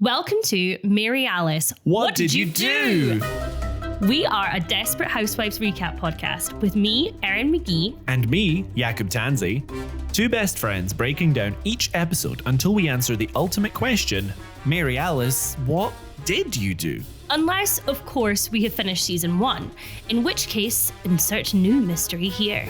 Welcome to Mary Alice. What did you do? We are a Desperate Housewives recap podcast with me, Erin McGee. And me, Jakub Tansey. Two best friends breaking down each episode until we answer the ultimate question, Mary Alice, what did you do? Unless, of course, we have finished season 1, in which case, insert new mystery here.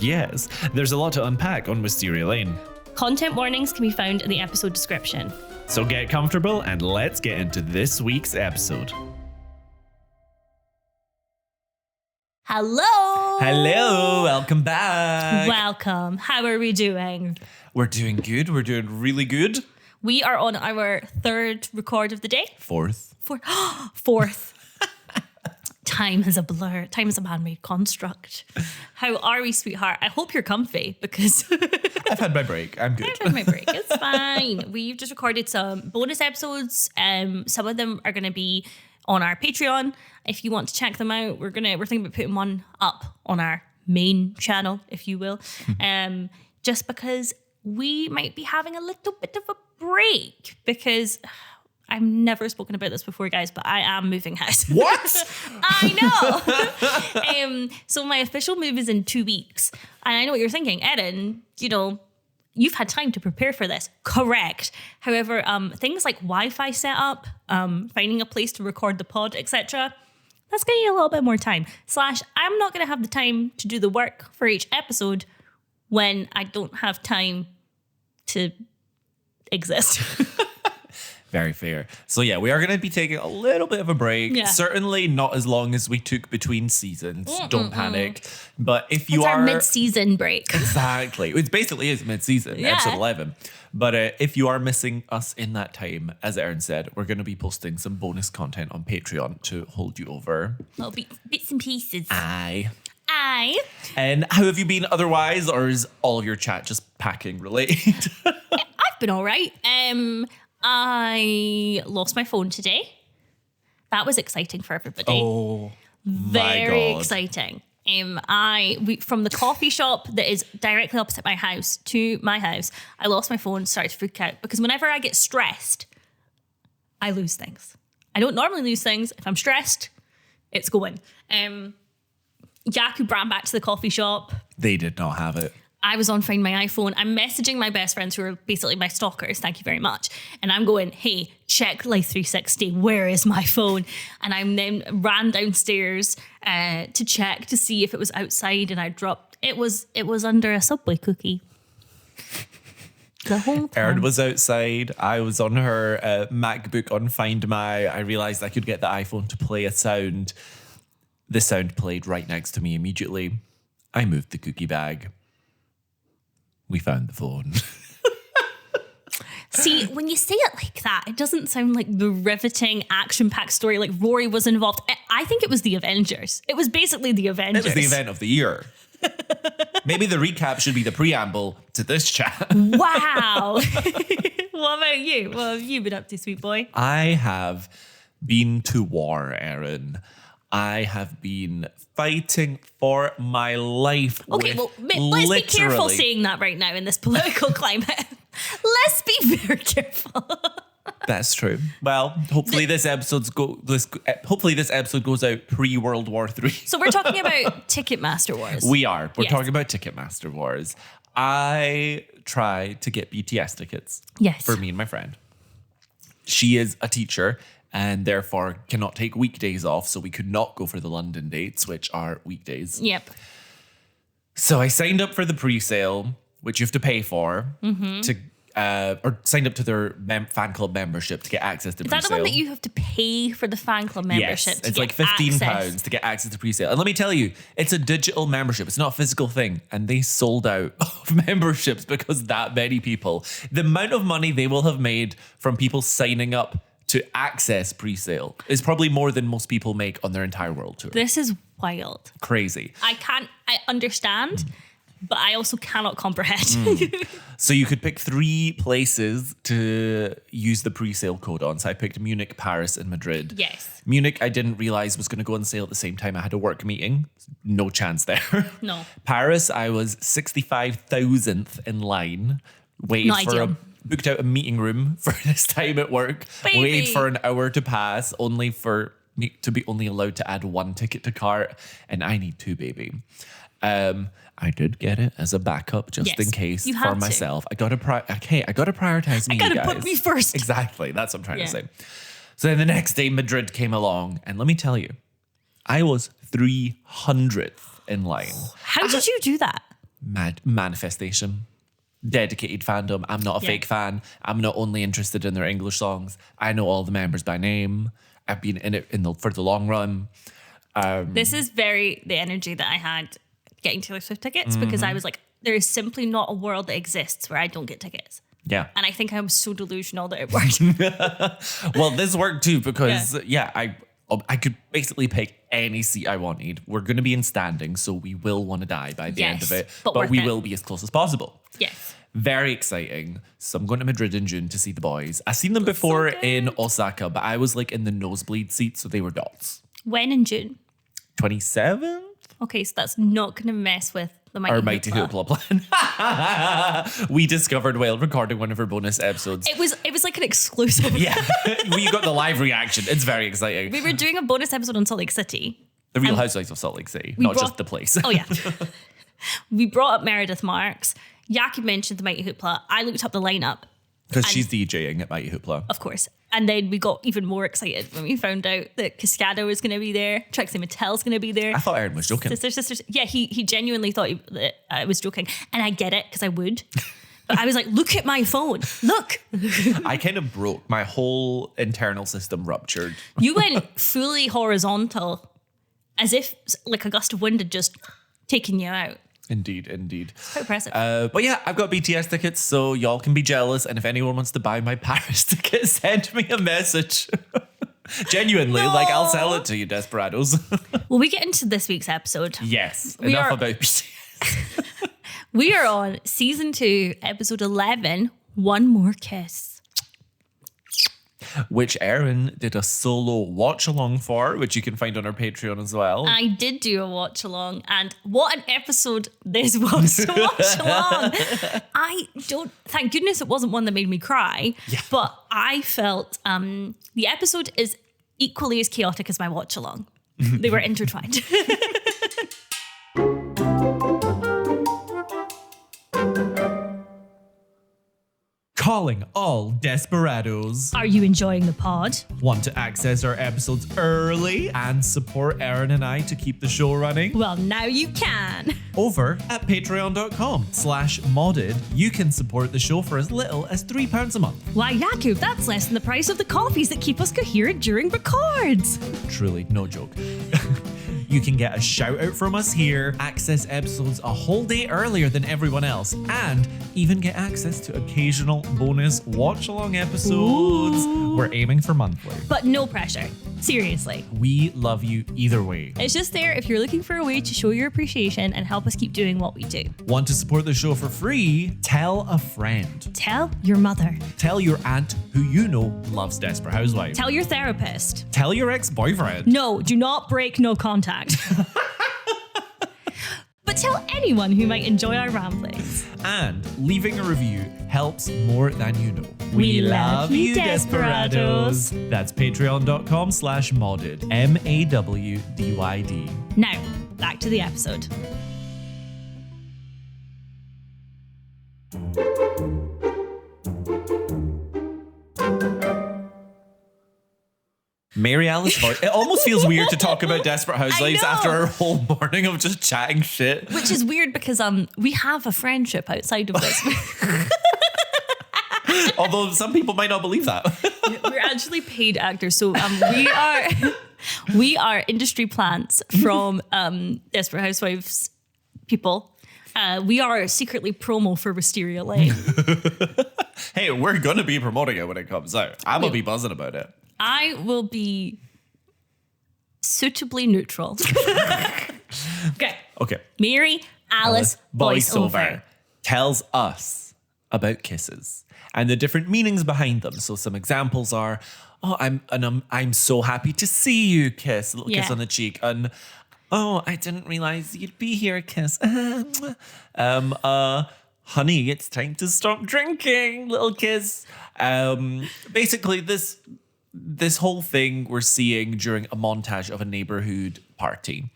Yes, there's a lot to unpack on Wisteria Lane. Content warnings can be found in the episode description. So get comfortable and let's get into this week's episode. Hello! Hello, welcome back. Welcome. How are we doing? We're doing good. We're doing really good. We are on our third record of the day. Fourth. Fourth. Time is a blur. Time is a man-made construct. How are we, sweetheart? I hope you're comfy because I've had my break. I'm good. I've had my break. It's fine. We've just recorded some bonus episodes. Some of them are going to be on our Patreon. If you want to check them out, we're thinking about putting one up on our main channel, if you will. Just because we might be having a little bit of a break because I've never spoken about this before, guys, but I am moving house. What? I know. So my official move is in 2 weeks. And I know what you're thinking, Erin, you've had time to prepare for this. Correct. However, things like Wi-Fi setup, finding a place to record the pod, etc., that's going to need a little bit more time. / I'm not going to have the time to do the work for each episode when I don't have time to exist. Very fair. So yeah, we are going to be taking a little bit of a break. Yeah. Certainly not as long as we took between seasons. Don't panic. But if you It's are our mid-season break. Exactly. It basically is mid-season, Yeah. episode 11. But if you are missing us in that time, as Erin said, we're going to be posting some bonus content on Patreon to hold you over. Little bits and pieces. Aye. Aye. And how have you been otherwise, or is all of your chat just packing related? I've been all right. I lost my phone today. That was exciting for everybody. Oh, Very my God. exciting. We from the coffee shop that is directly opposite my house to my house, I lost my phone, started to freak out because whenever I get stressed, I lose things. I don't normally lose things. If I'm stressed, it's going. Jakub ran back to the coffee shop. They did not have it. I was on Find My iPhone. I'm messaging my best friends who are basically my stalkers. Thank you very much. And I'm going, hey, check Life 360. Where is my phone? And I then ran downstairs to check to see if it was outside. And I dropped, it was under a Subway cookie. The whole time. Erin was outside. I was on her MacBook on Find My. I realized I could get the iPhone to play a sound. The sound played right next to me immediately. I moved the cookie bag. We found the phone. See, when you say it like that, it doesn't sound like the riveting, action-packed story like Rory was involved. I think it was the Avengers. It was basically the Avengers. It was the event of the year. Maybe the recap should be the preamble to this chat. Wow. What about you? What have you been up to, sweet boy? I have been to war, Erin. I have been fighting for my life. Okay, well, let's be careful saying that right now in this political climate. Let's be very careful. That's true. Well, hopefully this episode goes out pre-World War III. So we're talking about Ticketmaster Wars. We're Yes. talking about Ticketmaster Wars. I tried to get BTS tickets Yes. for me and my friend. She is a teacher and therefore cannot take weekdays off, so we could not go for the London dates, which are weekdays. Yep. So I signed up for the pre-sale, which you have to pay for, or signed up to their fan club membership to get access to Is pre-sale. that the one that you have to pay for the fan club membership? Yes, to it's get like £15 access? to get access to pre-sale. And let me tell you, it's a digital membership. It's not a physical thing. And they sold out of memberships because that many people, the amount of money they will have made from people signing up to access pre-sale is probably more than most people make on their entire world tour. This is wild. Crazy. I understand, but I also cannot comprehend. So you could pick 3 places to use the pre-sale code on. So I picked Munich, Paris, and Madrid. Yes. Munich, I didn't realize was going to go on sale at the same time. I had a work meeting. No chance there. No. Paris, I was 65,000th in line, waited Not for ideal. booked out a meeting room for this time at work. Baby. Waited for an hour to pass, only for me to be only allowed to add 1 ticket to cart, and I need 2, baby. I did get it as a backup just in case you for had to. myself. I gotta prioritize me, gotta guys. put me first. Exactly. That's what I'm trying to say. So then the next day, Madrid came along, and let me tell you, I was 300th in line. How did you do that? Mad manifestation. Dedicated fandom. I'm not a fake fan. I'm not only interested in their English songs. I know all the members by name. I've been in it for the long run. This is very the energy that I had getting Taylor Swift tickets because I was like, there is simply not a world that exists where I don't get tickets. Yeah. And I think I was so delusional that it worked. Well, this worked too because, I could basically pick any seat I wanted. We're going to be in standing, so we will want to die by the end of it. But we will be as close as possible. Yes. Very exciting. So I'm going to Madrid in June to see the boys. I've seen them before in Osaka, but I was like in the nosebleed seat, so they were dots. When in June? 27th? Okay, so that's not going to mess with the Mighty Hoopla plan. We discovered while recording one of our bonus episodes. It was like an exclusive. Yeah, we got the live reaction. It's very exciting. We were doing a bonus episode on Salt Lake City. The Real Housewives of Salt Lake City, not just the place. Oh yeah. We brought up Meredith Marks. Jakub mentioned the Mighty Hoopla. I looked up the lineup. Because she's DJing at Mighty Hoopla. Of course. And then we got even more excited when we found out that Cascado was going to be there. Trixie Mattel's going to be there. I thought Erin was joking. Sisters. Yeah, he genuinely thought that I was joking. And I get it, because I would. But I was like, look at my phone. Look. I kind of broke. My whole internal system ruptured. You went fully horizontal, as if like a gust of wind had just taken you out. Indeed. Quite impressive. But yeah, I've got BTS tickets, so y'all can be jealous. And if anyone wants to buy my Paris ticket, send me a message. Genuinely, I'll sell it to you, desperados. Well, we get into this week's episode. Yes, enough about BTS. We are on season 2, episode 11, One More Kiss. Which Erin did a solo watch along for, which you can find on our Patreon as well. I did do a watch along, and what an episode this was to watch along. Thank goodness it wasn't one that made me cry, but I felt the episode is equally as chaotic as my watch along. They were intertwined. Calling all desperados. Are you enjoying the pod? Want to access our episodes early and support Erin and I to keep the show running? Well, now you can. Over at patreon.com/modded, you can support the show for as little as £3 a month. Why, Jakub, that's less than the price of the coffees that keep us coherent during records. Truly, no joke. You can get a shout out from us here, access episodes a whole day earlier than everyone else, and even get access to occasional bonus watch along episodes. Ooh. We're aiming for monthly. But no pressure. Seriously. We love you either way. It's just there if you're looking for a way to show your appreciation and help us keep doing what we do. Want to support the show for free? Tell a friend. Tell your mother. Tell your aunt who you know loves Desperate Housewives. Tell your therapist. Tell your ex-boyfriend. No, do not break no contact. But tell anyone who might enjoy our ramblings. And leaving a review helps more than you know. We love you, desperados. That's patreon.com/modded. MAWDYD. Now, back to the episode. Mary Alice Voight. It almost feels weird to talk about Desperate Housewives I know. after our whole morning of just chatting shit. Which is weird because we have a friendship outside of this. Although some people might not believe that. We're actually paid actors. So we are industry plants from Desperate Housewives people. We are secretly promo for Wisteria Lane. Hey, we're going to be promoting it when it comes out. I'm going to be buzzing about it. I will be suitably neutral. Okay. Mary Alice voiceover tells us about kisses and the different meanings behind them. So some examples are, I'm so happy to see you, kiss, a little kiss on the cheek, and oh, I didn't realize you'd be here, kiss. honey, it's time to stop drinking, little kiss. Basically, this whole thing we're seeing during a montage of a neighborhood party.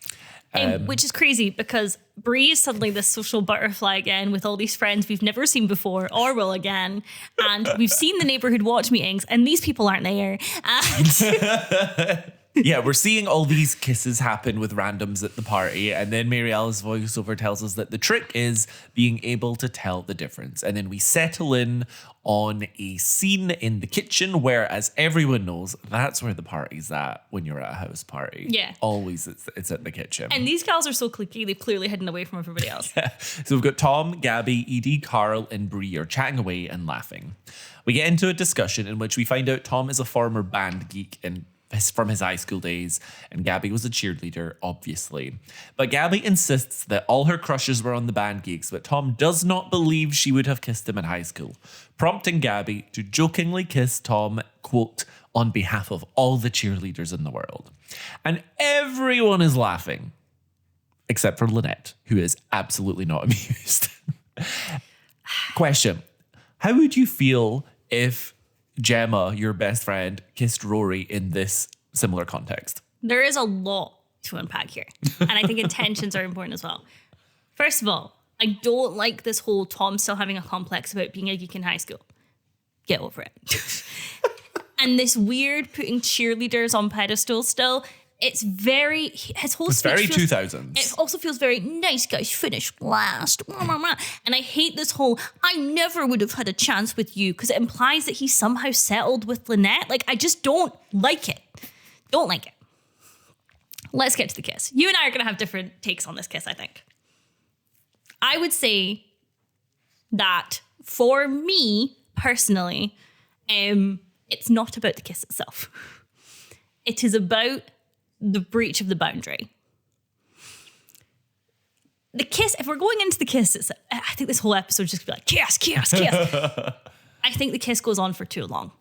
Which is crazy because Bree is suddenly this social butterfly again with all these friends we've never seen before or will again. And we've seen the neighborhood watch meetings and these people aren't there. And Yeah, we're seeing all these kisses happen with randoms at the party. And then Mary Alice's voiceover tells us that the trick is being able to tell the difference. And then we settle in on a scene in the kitchen where, as everyone knows, that's where the party's at when you're at a house party. Yeah. Always it's at the kitchen. And these gals are so cliquey, they've clearly hidden away from everybody else. Yeah. So we've got Tom, Gabby, Edie, Carl, and Bree are chatting away and laughing. We get into a discussion in which we find out Tom is a former band geek and from his high school days, and Gabby was a cheerleader, obviously. But Gabby insists that all her crushes were on the band geeks, but Tom does not believe she would have kissed him in high school, prompting Gabby to jokingly kiss Tom, quote, on behalf of all the cheerleaders in the world. And everyone is laughing, except for Lynette, who is absolutely not amused. Question: how would you feel if Gemma, your best friend, kissed Rory in this similar context? There is a lot to unpack here. And I think intentions are important as well. First of all, I don't like this whole Tom still having a complex about being a geek in high school. Get over it. And this weird putting cheerleaders on pedestals still. It's very, his whole speech very feels, 2000s. It also feels very nice guys finished last. And I hate this whole, I never would have had a chance with you, because it implies that he somehow settled with Lynette. Like, I just don't like it. Don't like it. Let's get to the kiss. You and I are going to have different takes on this kiss, I think. I would say that for me personally, it's not about the kiss itself. It is about the breach of the boundary. The kiss, if we're going into the kiss, I think this whole episode is just going to be like, kiss, kiss, kiss. I think the kiss goes on for too long.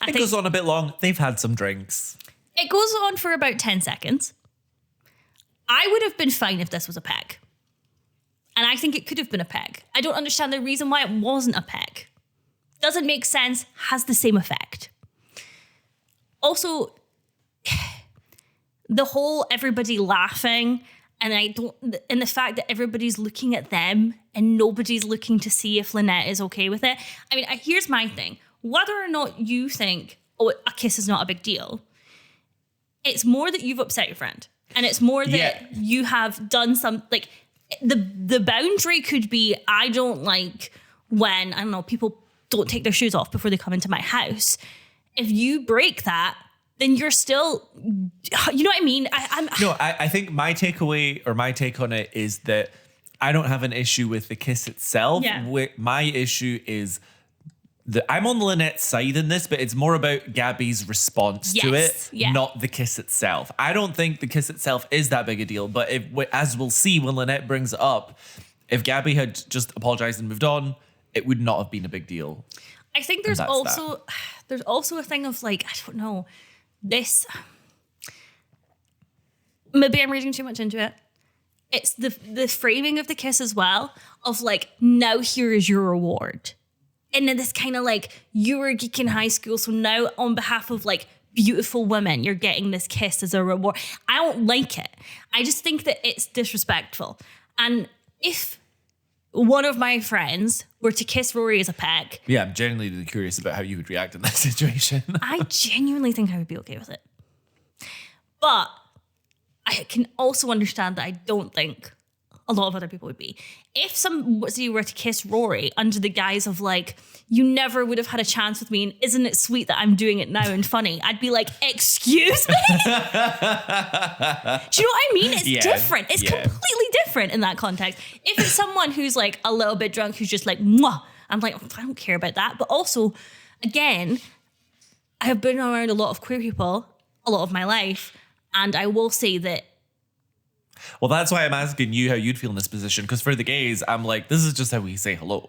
It goes on a bit long. They've had some drinks. It goes on for about 10 seconds. I would have been fine if this was a peck. And I think it could have been a peck. I don't understand the reason why it wasn't a peck. Doesn't make sense, has the same effect. Also, the whole everybody laughing and the fact that everybody's looking at them and nobody's looking to see if Lynette is okay with it. I mean, here's my thing. Whether or not you think, oh, a kiss is not a big deal, it's more that you've upset your friend. And it's more that you have done some, like, the boundary could be, I don't like when, I don't know, people don't take their shoes off before they come into my house. If you break that, then you're still, you know what I mean? I think my takeaway or my take on it is that I don't have an issue with the kiss itself. Yeah. My issue is that I'm on Lynette's side in this, but it's more about Gabby's response to it, not the kiss itself. I don't think the kiss itself is that big a deal, but as we'll see when Lynette brings it up, if Gabby had just apologized and moved on, it would not have been a big deal. I think there's also a thing of, like, I don't know, this, maybe I'm reading too much into it. It's the framing of the kiss as well, of like, now here is your reward. And then this kind of like, you were a geek in high school, so now on behalf of like beautiful women, you're getting this kiss as a reward. I don't like it. I just think that it's disrespectful. And if one of my friends were to kiss Rory as a peck. Yeah, I'm genuinely curious about how you would react in that situation. I genuinely think I would be okay with it. But I can also understand that I don't think a lot of other people would be. If somebody were to kiss Rory under the guise of like, you never would have had a chance with me, and isn't it sweet that I'm doing it now and funny? I'd be like, excuse me? Do you know what I mean? It's different. It's completely different in that context. If it's someone who's like a little bit drunk, who's just like, mwah, I'm like, I don't care about that. But also, again, I have been around a lot of queer people a lot of my life, and I will say that. Well, that's why I'm asking you how you'd feel in this position, because for the gays, I'm like, this is just how we say hello.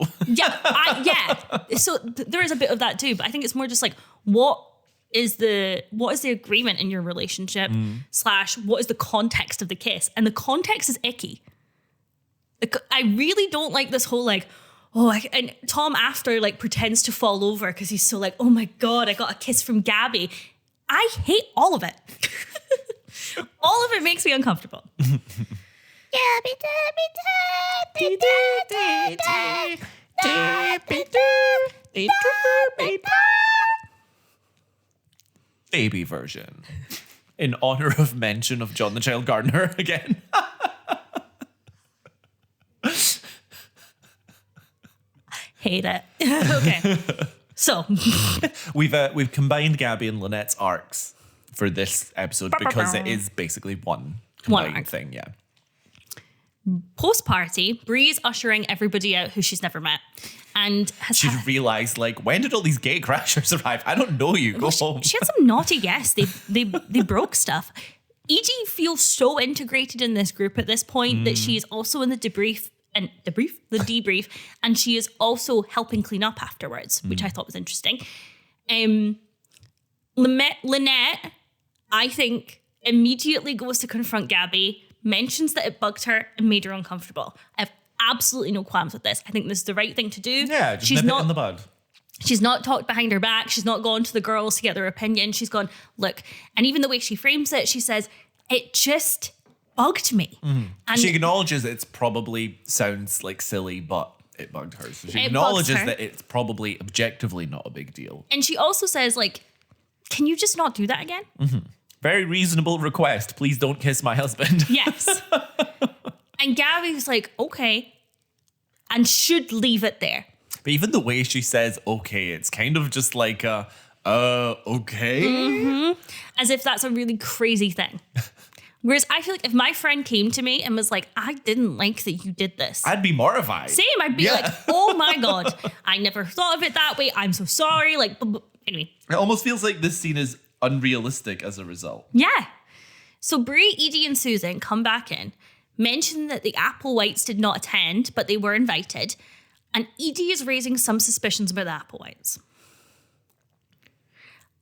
So there is a bit of that too, but I think it's more just like, what is the agreement in your relationship / what is the context of the kiss? And the context is icky. I really don't like this whole like, And Tom after like pretends to fall over because he's so like, oh my God, I got a kiss from Gabby. I hate all of it. All of it makes me uncomfortable. Baby version. In honor of mention of John the Child Gardener again. Hate it. Okay. So we've combined Gabby and Lynette's arcs for this episode because it is basically one combined arc. thing, yeah. Post-party, Bree's ushering everybody out who she's never met. And She realised, like, when did all these gay crashers arrive? I don't know you. Go home. She had some naughty guests. They broke stuff. Edie feels so integrated in this group at this point that she is also in the debrief, and she is also helping clean up afterwards, which I thought was interesting. Lynette, I think, immediately goes to confront Gabby, mentions that it bugged her and made her uncomfortable. I have absolutely no qualms with this. I think this is the right thing to do. Yeah, just nip it in the bud. She's not talked behind her back. She's not gone to the girls to get their opinion. She's gone, look, and even the way she frames it, she says, it just bugged me. And she acknowledges it's probably sounds like silly, but it bugged her. So she It acknowledges bugs her. that it's probably objectively not a big deal. And she also says, like, can you just not do that again? Very reasonable request. Please don't kiss my husband. Yes. And Gabby's like, okay, and should leave it there. But even the way she says okay, it's kind of just like okay. As if that's a really crazy thing. Whereas I feel like if my friend came to me and was like, I didn't like that you did this. I'd be mortified. Same, I'd be like, oh my God, I never thought of it that way. I'm so sorry. Like, anyway. It almost feels like this scene is unrealistic as a result. Yeah. So Bree, Edie, and Susan come back in, mention that the Applewhites did not attend, but they were invited. And Edie is raising some suspicions about the Applewhites.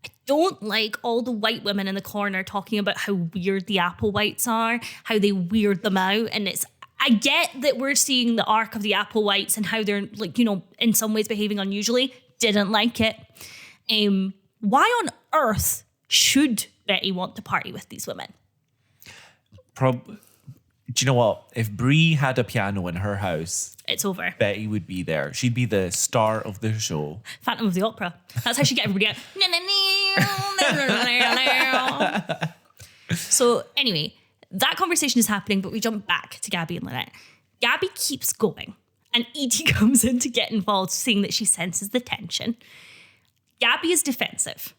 I don't like all the white women in the corner talking about how weird the Applewhites are, how they weird them out. And I get that we're seeing the arc of the Applewhites and how they're, like, you know, in some ways behaving unusually. Didn't like it. Why on earth should Betty want to party with these women? Do you know what? If Bree had a piano in her house, It's over. Betty would be there. She'd be the star of the show. Phantom of the Opera. That's how she get everybody out. So anyway, that conversation is happening, but we jump back to Gabby and Lynette. Gabby keeps going, and Edie comes in to get involved, saying that she senses the tension. Gabby is defensive,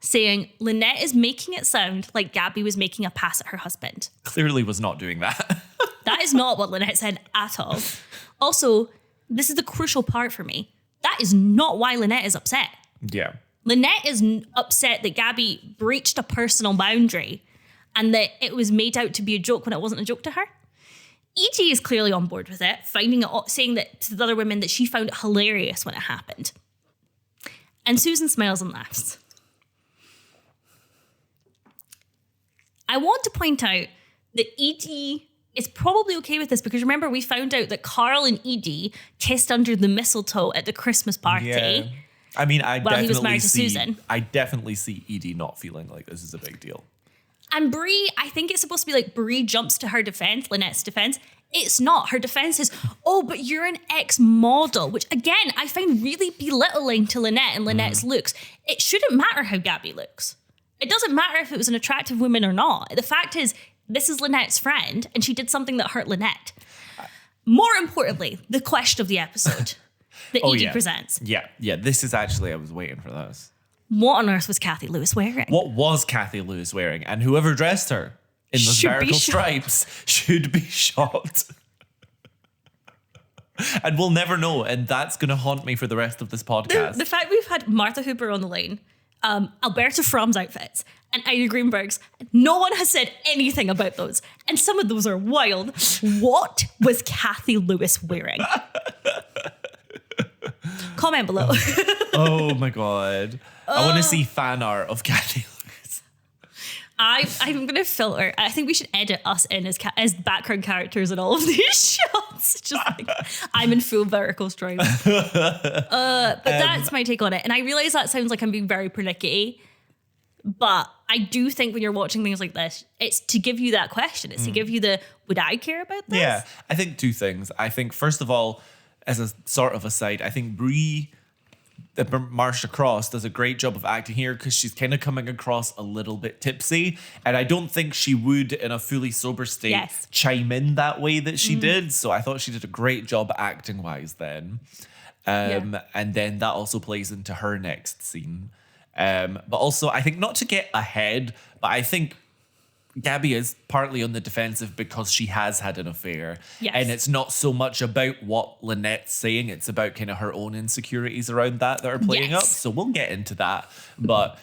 saying Lynette is making it sound like Gabby was making a pass at her husband. Clearly was not doing that. That is not what Lynette said at all. Also, this is the crucial part for me. That is not why Lynette is upset. Yeah. Lynette is upset that Gabby breached a personal boundary and that it was made out to be a joke when it wasn't a joke to her. Edie is clearly on board with it, finding it, saying that to the other women that she found it hilarious when it happened. And Susan smiles and laughs. I want to point out that Edie is probably okay with this because remember we found out that Carl and Edie kissed under the mistletoe at the Christmas party. Yeah. I mean, I While he was married to Susan. definitely see Edie not feeling like this is a big deal. And Bree, I think it's supposed to be like Bree jumps to her defense, Lynette's defense. It's not. Her defense is, oh, but you're an ex-model, which again, I find really belittling to Lynette and Lynette's looks. It shouldn't matter how Gabby looks. It doesn't matter if it was an attractive woman or not. The fact is, this is Lynette's friend, and she did something that hurt Lynette. More importantly, the question of the episode that Edie presents. Yeah. This is actually, I was waiting for this. What on earth was Kathy Lewis wearing? What was Kathy Lewis wearing? And whoever dressed her in those Should be vertical shot. stripes should be shot. And we'll never know. And that's going to haunt me for the rest of this podcast. The fact we've had Martha Hooper on the line, Alberta Fromm's outfits, and Ida Greenberg's, no one has said anything about those. And some of those are wild. What was Kathy Lewis wearing? Comment below. Oh my God. I want to see fan art of Kathy Lewis. I'm going to filter. I think we should edit us in as background characters in all of these shots. It's just like, I'm in full vertical stripe. But that's my take on it. And I realize that sounds like I'm being very pernickety, but I do think when you're watching things like this, it's to give you that question. It's to give you would I care about this? Yeah, I think two things. I think, first of all, as a sort of aside, I think Bree, Marsha Cross, does a great job of acting here because she's kind of coming across a little bit tipsy. And I don't think she would, in a fully sober state, chime in that way that she did. So I thought she did a great job acting-wise then. And then that also plays into her next scene. But also, I think, not to get ahead, but I think Gabby is partly on the defensive because she has had an affair. Yes. And it's not so much about what Lynette's saying, it's about kind of her own insecurities around that are playing up. So we'll get into that. But,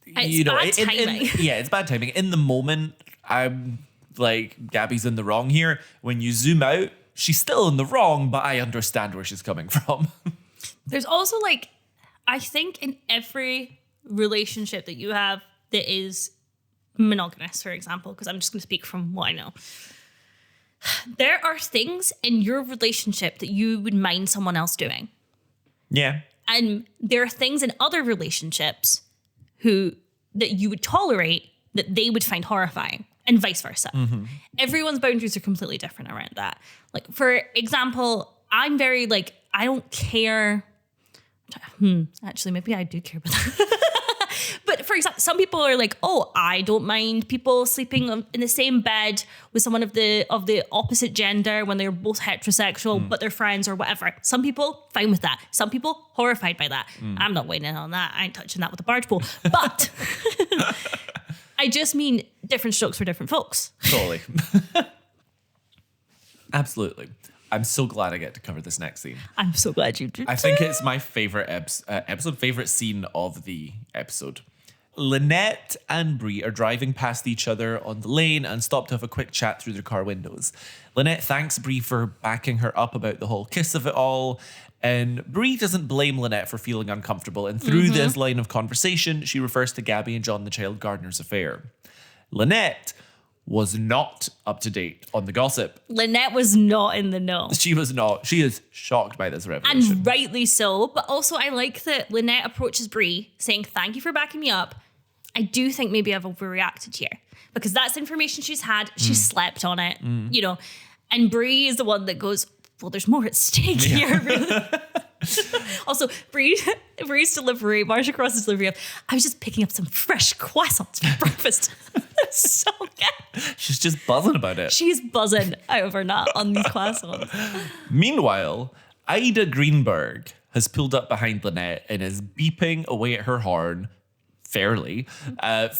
it's bad timing. It's bad timing. In the moment, I'm like, Gabby's in the wrong here. When you zoom out, she's still in the wrong, but I understand where she's coming from. There's also like, I think in every relationship that you have that is monogamous, for example, because I'm just going to speak from what I know. There are things in your relationship that you would mind someone else doing. Yeah. And there are things in other relationships that you would tolerate that they would find horrifying, and vice versa. Mm-hmm. Everyone's boundaries are completely different around that. Like, for example, I'm very like, I don't care. Actually, maybe I do care about that. But for example, some people are like, oh, I don't mind people sleeping in the same bed with someone of the opposite gender when they're both heterosexual, but they're friends or whatever. Some people, fine with that. Some people, horrified by that. I'm not weighing in on that. I ain't touching that with a barge pole. But I just mean different strokes for different folks. Totally. Absolutely. I'm so glad I get to cover this next scene. I'm so glad you did. I think it's my favorite favorite scene of the episode. Lynette and Bree are driving past each other on the lane and stop to have a quick chat through their car windows. Lynette thanks Bree for backing her up about the whole kiss of it all. And Bree doesn't blame Lynette for feeling uncomfortable. And through this line of conversation, she refers to Gabby and John the Child Gardener's affair. Lynette was not up to date on the gossip. Lynette was not in the know. She was not. She is shocked by this revelation. And rightly so. But also I like that Lynette approaches Bree saying, thank you for backing me up. I do think maybe I've overreacted here. Because that's information she's had. She slept on it, you know. And Bree is the one that goes, well, there's more at stake here, really. Also, Bree's delivery, Marsha Cross's delivery of, I was just picking up some fresh croissants for breakfast. So good. She's just buzzing about it. She's buzzing out of her nut on these croissants. Meanwhile, Ida Greenberg has pulled up behind Lynette and is beeping away at her horn, fairly,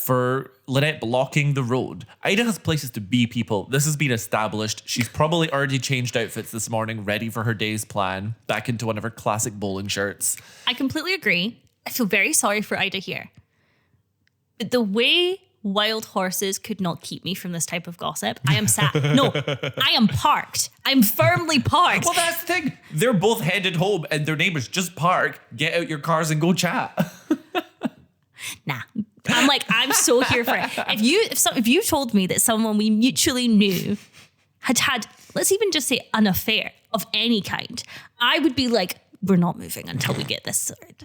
for Lynette blocking the road. Ida has places to be, people. This has been established. She's probably already changed outfits this morning, ready for her day's plan, back into one of her classic bowling shirts. I completely agree. I feel very sorry for Ida here. But the way wild horses could not keep me from this type of gossip, I am sat. No, I am parked. I'm firmly parked. Well, that's the thing. They're both headed home and their neighbors just park, get out your cars and go chat. Nah. I'm so here for it. If you told me that someone we mutually knew had, let's even just say, an affair of any kind, I would be like, we're not moving until we get this sorted,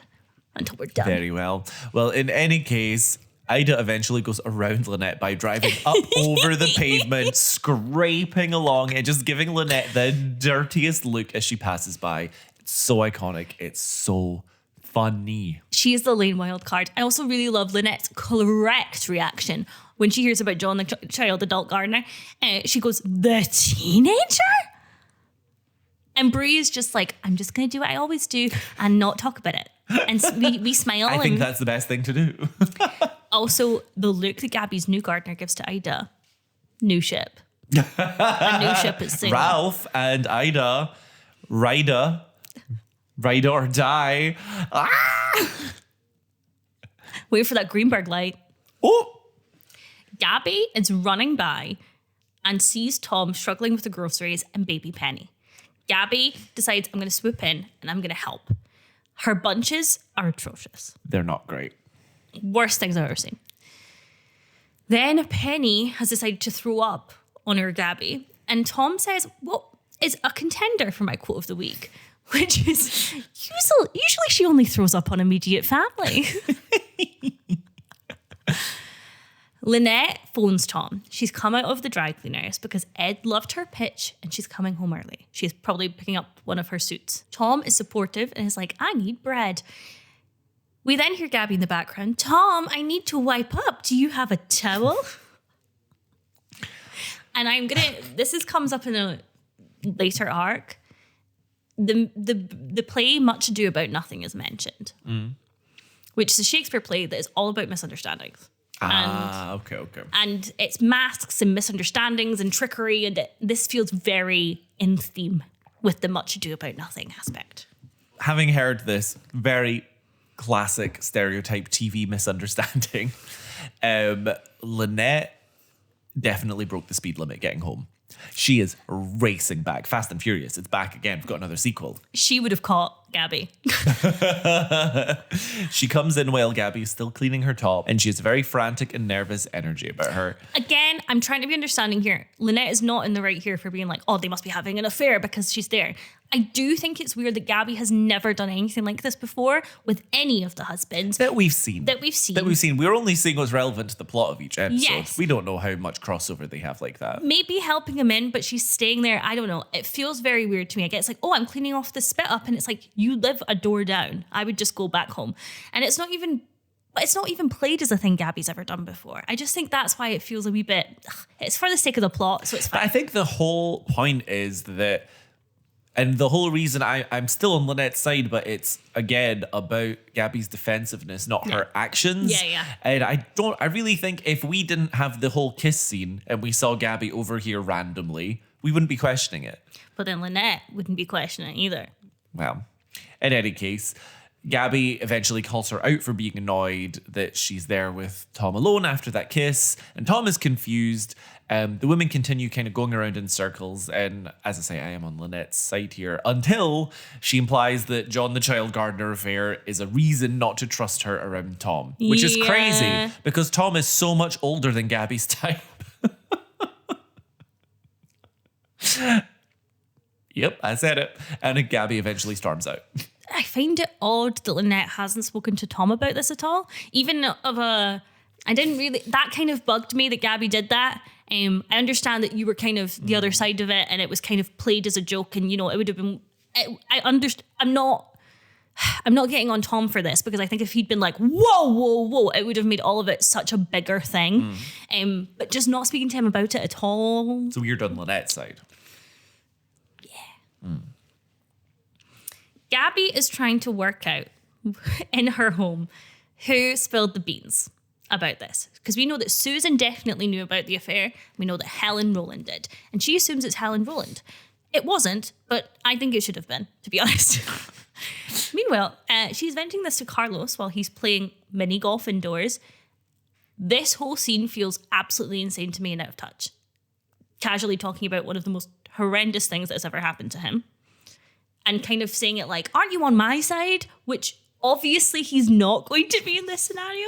until we're done. Very well. Well, in any case, Ida eventually goes around Lynette by driving up over the pavement, scraping along and just giving Lynette the dirtiest look as she passes by. It's so iconic. It's so funny. She is the lane wild card. I also really love Lynette's correct reaction when she hears about John the Child Adult Gardener. She goes, the teenager? And Bree is just like, I'm just going to do what I always do and not talk about it. And we smile. I think that's the best thing to do. Also, the look that Gabby's new gardener gives to Ida. New ship. A new ship is single. Ralph and Ida, ride or die. Ah! Wait for that Greenberg light. Oh! Gabby is running by and sees Tom struggling with the groceries and baby Penny. Gabby decides, I'm going to swoop in and I'm going to help. Her bunches are atrocious. They're not great. Worst things I've ever seen. Then Penny has decided to throw up on her Gabby. And Tom says, well, is a contender for my quote of the week, which is usually she only throws up on immediate family. Lynette phones Tom. She's come out of the dry cleaners because Ed loved her pitch and she's coming home early. She's probably picking up one of her suits. Tom is supportive and is like, I need bread. We then hear Gabby in the background. Tom, I need to wipe up. Do you have a towel? And this comes up in a later arc. The play Much Ado About Nothing is mentioned, which is a Shakespeare play that is all about misunderstandings. Okay. And it's masks and misunderstandings and trickery, and this feels very in theme with the Much Ado About Nothing aspect. Having heard this very classic stereotype TV misunderstanding, Lynette definitely broke the speed limit getting home. She is racing back. Fast and Furious. It's back again. We've got another sequel. She would have caught Gabby. She comes in while Gabby's still cleaning her top, and she has very frantic and nervous energy about her. Again, I'm trying to be understanding here. Lynette is not in the right here for being like, oh, they must be having an affair because she's there. I do think it's weird that Gabby has never done anything like this before with any of the husbands. That we've seen. We're only seeing what's relevant to the plot of each episode. Yes. We don't know how much crossover they have like that. Maybe helping him in, but she's staying there. I don't know. It feels very weird to me. I get it's like, oh, I'm cleaning off the spit up. And it's like, you live a door down. I would just go back home. And it's not even played as a thing Gabby's ever done before. I just think that's why it feels a wee bit, it's for the sake of the plot, so it's fine. I think the whole point is that, and the whole reason I'm still on Lynette's side, but it's, again, about Gabby's defensiveness, not her actions. Yeah. And I really think if we didn't have the whole kiss scene and we saw Gabby over here randomly, we wouldn't be questioning it. But then Lynette wouldn't be questioning it either. Well, in any case, Gabby eventually calls her out for being annoyed that she's there with Tom alone after that kiss, and Tom is confused. The women continue kind of going around in circles, and as I say, I am on Lynette's side here, until she implies that John the Child Gardener affair is a reason not to trust her around Tom, which is crazy because Tom is so much older than Gabby's type. Yep, I said it. And Gabby eventually storms out. I find it odd that Lynette hasn't spoken to Tom about this at all. That kind of bugged me that Gabby did that. I understand that you were kind of the other side of it and it was kind of played as a joke and, it would have been, I'm not getting on Tom for this because I think if he'd been like, whoa, it would have made all of it such a bigger thing. But just not speaking to him about it at all. So weird on Lynette's side. Gabby is trying to work out in her home who spilled the beans about this. Because we know that Susan definitely knew about the affair. We know that Helen Rowland did. And she assumes it's Helen Rowland. It wasn't, but I think it should have been, to be honest. Meanwhile, she's venting this to Carlos while he's playing mini golf indoors. This whole scene feels absolutely insane to me and out of touch. Casually talking about one of the most horrendous things that has ever happened to him. And kind of saying it like, aren't you on my side? Which obviously he's not going to be in this scenario.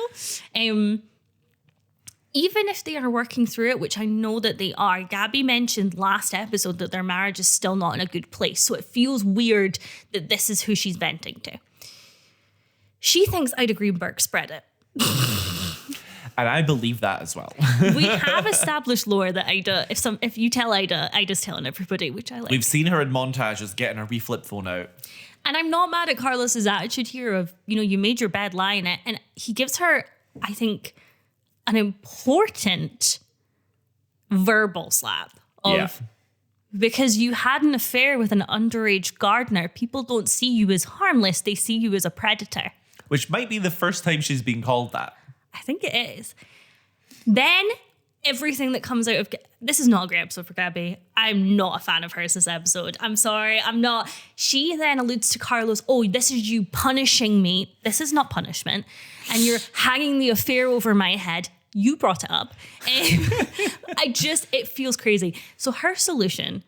Even if they are working through it, which I know that they are. Gabby mentioned last episode that their marriage is still not in a good place. So it feels weird that this is who she's venting to. She thinks Ida Greenberg spread it. And I believe that as well. We have established lore that Ida, if you tell Ida, Ida's telling everybody, which I like. We've seen her in montages getting her wee flip phone out. And I'm not mad at Carlos's attitude here of, you made your bed, lie in it. And he gives her, I think, an important verbal slap of, because you had an affair with an underage gardener. People don't see you as harmless. They see you as a predator. Which might be the first time she's been called that. I think it is. Then everything that comes out of... This is not a great episode for Gabby. I'm not a fan of hers this episode. I'm sorry. I'm not. She then alludes to Carlos, oh, this is you punishing me. This is not punishment. And you're hanging the affair over my head. You brought it up. It feels crazy. So her solution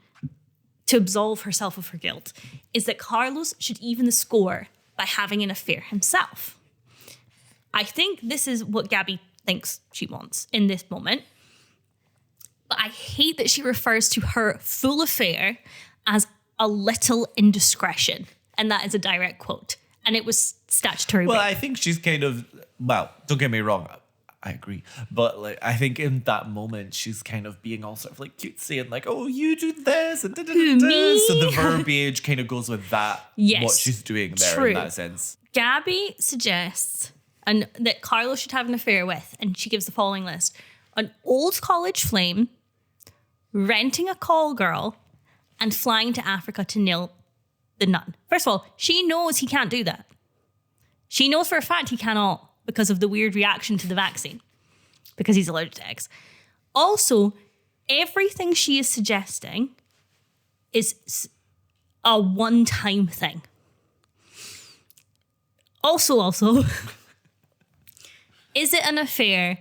to absolve herself of her guilt is that Carlos should even the score by having an affair himself. I think this is what Gabby thinks she wants in this moment. But I hate that she refers to her full affair as a little indiscretion. And that is a direct quote. And it was statutory Well, rape. I think she's kind of, well, don't get me wrong. I agree. But like, I think in that moment, she's kind of being all sort of like cutesy and like, oh, you do this and me? So the verbiage kind of goes with that, Yes, what she's doing there true. in that sense. Gabby suggests that Carlos should have an affair with, and she gives the following list: an old college flame, renting a call girl, and flying to Africa to nail the nun. First of all, she knows he can't do that. She knows for a fact he cannot because of the weird reaction to the vaccine, because he's allergic to eggs. Also, everything she is suggesting is a one-time thing. Also, is it an affair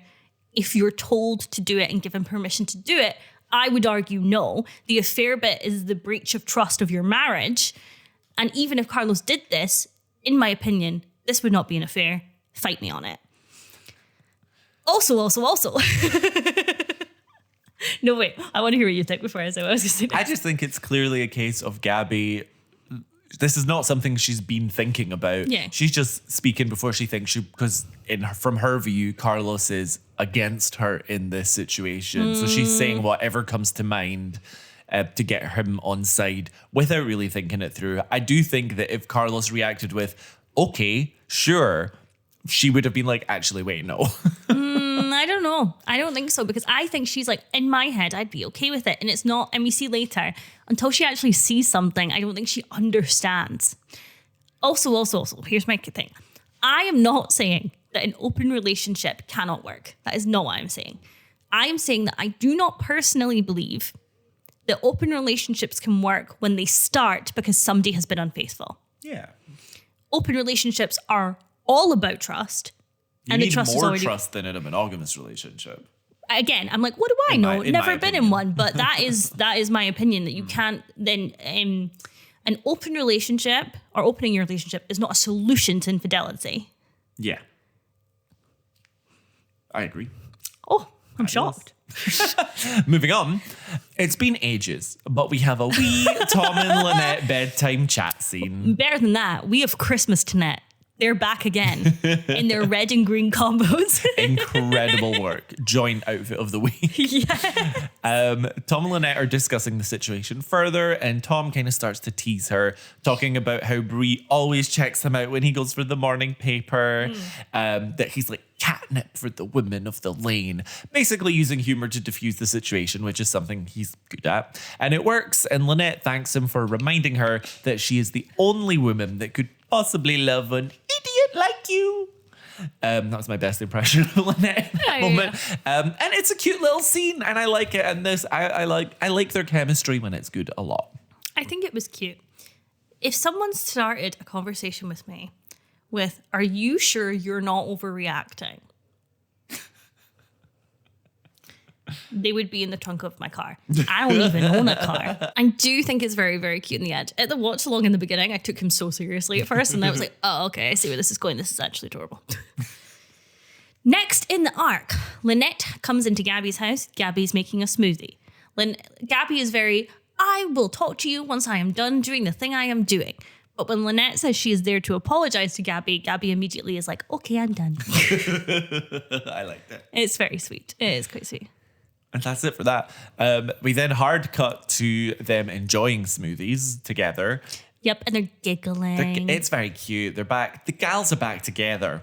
if you're told to do it and given permission to do it? I would argue no. The affair bit is the breach of trust of your marriage. And even if Carlos did this, in my opinion, this would not be an affair. Fight me on it. Also. No, wait. I want to hear what you think before I say what I was going to say. I just think it's clearly a case of Gabby. This is not something she's been thinking about. Yeah. She's just speaking before she thinks because from her view, Carlos is against her in this situation. So she's saying whatever comes to mind to get him on side without really thinking it through. I do think that if Carlos reacted with, okay, sure, she would have been like, actually, wait, no. I don't know. I don't think so, because I think she's like, in my head, I'd be okay with it. And it's not, and we see later, until she actually sees something, I don't think she understands. Also, here's my thing. I am not saying that an open relationship cannot work. That is not what I'm saying. I am saying that I do not personally believe that open relationships can work when they start because somebody has been unfaithful. Yeah. Open relationships are all about trust. You need more trust than in a monogamous relationship. Again, I'm like, what do I know? Never been in one, but that is my opinion, that you can't then an open relationship or opening your relationship is not a solution to infidelity. Yeah. I agree. Oh, I'm shocked. Moving on. It's been ages, but we have a wee Tom and Lynette bedtime chat scene. Better than that, we have Christmas tonight. They're back again in their red and green combos. Incredible work. Joint outfit of the week. Yeah. Tom and Lynette are discussing the situation further, and Tom kind of starts to tease her, talking about how Bree always checks him out when he goes for the morning paper, that he's like catnip for the women of the lane, basically using humor to diffuse the situation, which is something he's good at. And it works, and Lynette thanks him for reminding her that she is the only woman that could possibly love an idiot like you. That was my best impression of Lynette in that moment. And it's a cute little scene, and I like it. And this, I like their chemistry when it's good a lot. I think it was cute. If someone started a conversation with me with, "Are you sure you're not overreacting?" they would be in the trunk of my car. I don't even own a car. I do think it's very, very cute in the end. At the watch along in the beginning, I took him so seriously at first, and I was like, oh, okay, I see where this is going. This is actually adorable. Next in the arc, Lynette comes into Gabby's house. Gabby's making a smoothie. Gabby is very, I will talk to you once I am done doing the thing I am doing. But when Lynette says she is there to apologize to Gabby, Gabby immediately is like, okay, I'm done. I like that. It's very sweet. It is quite sweet. And that's it for that. We then hard cut to them enjoying smoothies together. Yep, and they're giggling. It's very cute. They're back. The gals are back together.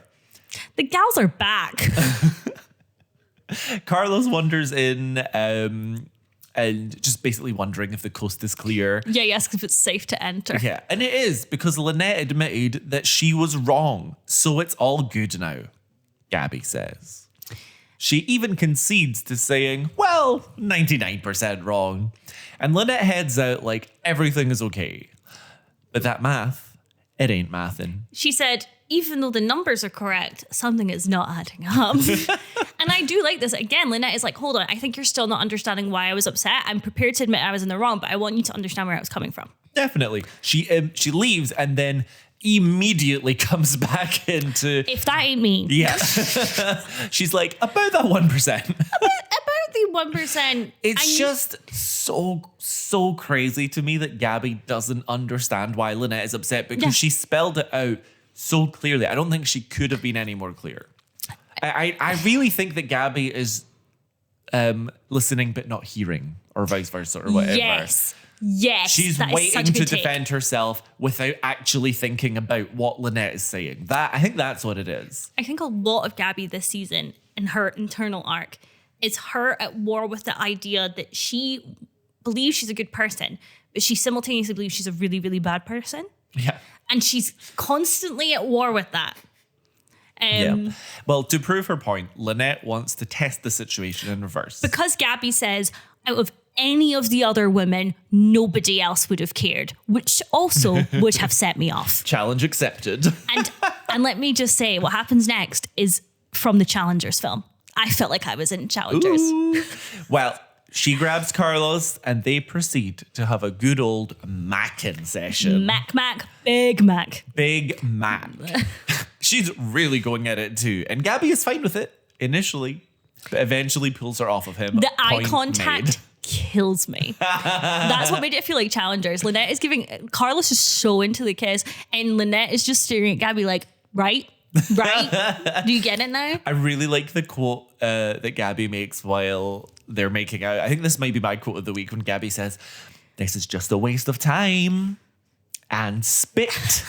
The gals are back. Carlos wanders in and just basically wondering if the coast is clear. Yeah, he asks if it's safe to enter. Yeah, and it is, because Lynette admitted that she was wrong. So it's all good now, Gabby says. She even concedes to saying, well, 99% wrong. And Lynette heads out like everything is okay. But that math, it ain't mathin'. She said, even though the numbers are correct, something is not adding up. And I do like this. Again, Lynette is like, hold on, I think you're still not understanding why I was upset. I'm prepared to admit I was in the wrong, but I want you to understand where I was coming from. Definitely. She leaves and then immediately comes back into... If that ain't me. Yeah. She's like, about that 1%. about the 1,100,000. It's just so crazy to me that Gabby doesn't understand why Lynette is upset because she spelled it out so clearly. I don't think she could have been any more clear. I really think that Gabby is listening but not hearing, or vice versa, or whatever. Yes. She's waiting to defend herself without actually thinking about what Lynette is saying. I think that's what it is. I think a lot of Gabby this season in her internal arc is her at war with the idea that she believes she's a good person, but she simultaneously believes she's a really, really bad person. Yeah. And she's constantly at war with that. Well, to prove her point, Lynette wants to test the situation in reverse. Because Gabby says, out of any of the other women, nobody else would have cared, which also would have set me off. Challenge accepted. And let me just say, what happens next is from the Challengers film. I felt like I was in Challengers. Ooh. Well, she grabs Carlos and they proceed to have a good old Mackin session. Big Mac. Big Mac. She's really going at it too. And Gabby is fine with it initially, but eventually pulls her off of him. The eye contact kills me. That's what made it feel like Challengers. Lynette is Carlos is so into the kiss, and Lynette is just staring at Gabby like, right? Do you get it now? I really like the quote that Gabby makes while they're making out. I think this might be my quote of the week when Gabby says, "This is just a waste of time." And spit.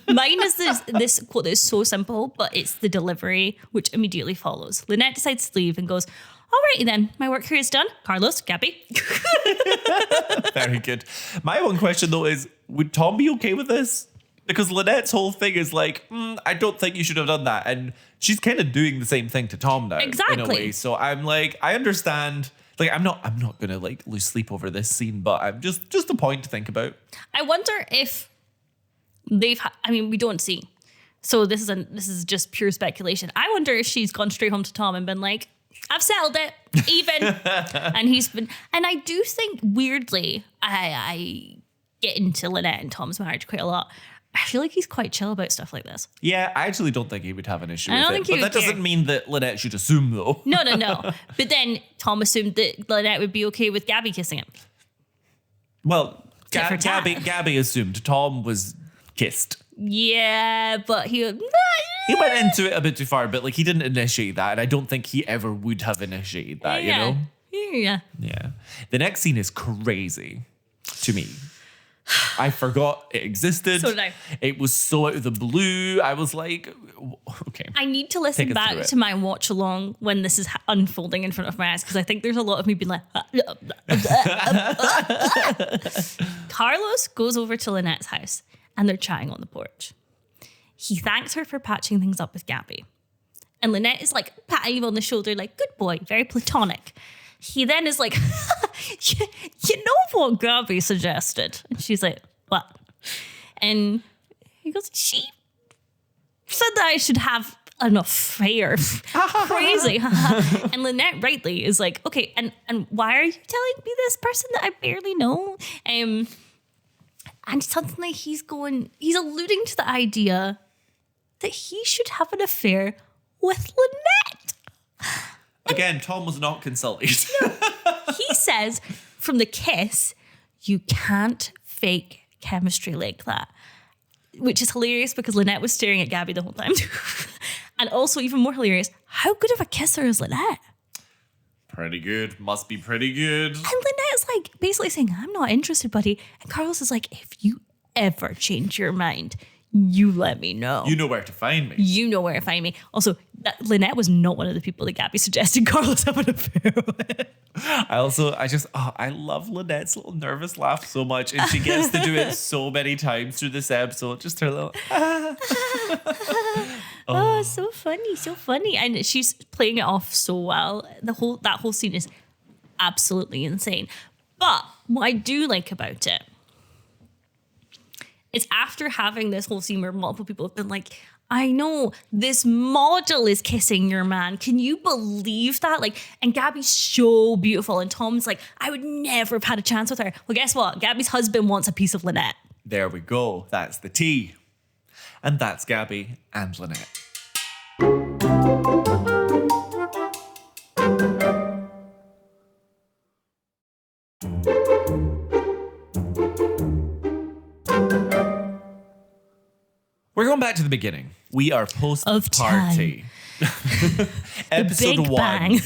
Mine is this quote that is so simple, but it's the delivery which immediately follows. Lynette decides to leave and goes, "Alrighty then, my work here is done. Carlos, Gabby." Very good. My one question though is, would Tom be okay with this? Because Lynette's whole thing is like, I don't think you should have done that. And she's kind of doing the same thing to Tom now. Exactly. In a way. So I'm like, I understand. Like, I'm not gonna like lose sleep over this scene, but I'm just a point to think about. I wonder if we don't see. So this is just pure speculation. I wonder if she's gone straight home to Tom and been like, "I've settled it, even." And I do think weirdly, I get into Lynette and Tom's marriage quite a lot. I feel like he's quite chill about stuff like this. Yeah, I actually don't think he would have an issue with it. But that doesn't mean that Lynette should assume though. No. But then Tom assumed that Lynette would be okay with Gabby kissing him. Well, Gabby assumed Tom was kissed. Yeah, but he went into it a bit too far, but like he didn't initiate that, and I don't think he ever would have initiated that, you know? Yeah. The next scene is crazy to me. I forgot it existed. So did I. It was so out of the blue. I was like, okay. I need to listen back to my watch along when this is unfolding in front of my eyes, because I think there's a lot of me being like, Carlos goes over to Lynette's house and they're chatting on the porch. He thanks her for patching things up with Gabby. And Lynette is like patting him on the shoulder like, "Good boy," very platonic. He then is like, you know what Gabby suggested? And she's like, "What?" And he goes, "She said that I should have an affair." Crazy. And Lynette rightly is like, "Okay, and why are you telling me this person that I barely know?" And suddenly he's alluding to the idea that he should have an affair with Lynette. Again, Tom was not consulted. He says from the kiss, you can't fake chemistry like that. Which is hilarious because Lynette was staring at Gabby the whole time. And also even more hilarious, how good of a kisser is Lynette? Pretty good. Must be pretty good. And Lynette's like basically saying, "I'm not interested, buddy." And Carlos is like, "If you ever change your mind, you let me know. You know where to find me." You know where to find me. Also, Lynette was not one of the people that Gabby suggested Carlos have an affair with. I love Lynette's little nervous laugh so much, and she gets to do it so many times through this episode. Just her little. Oh, so funny, and she's playing it off so well. That whole scene is absolutely insane. But what I do like about it is after having this whole scene where multiple people have been like, "I know this model is kissing your man. Can you believe that?" Like, and Gabby's so beautiful, and Tom's like, "I would never have had a chance with her." Well, guess what? Gabby's husband wants a piece of Lynette. There we go. That's the tea. And that's Gabby and Lynette. We're going back to the beginning. We are post-party. Episode Big 1. Bang.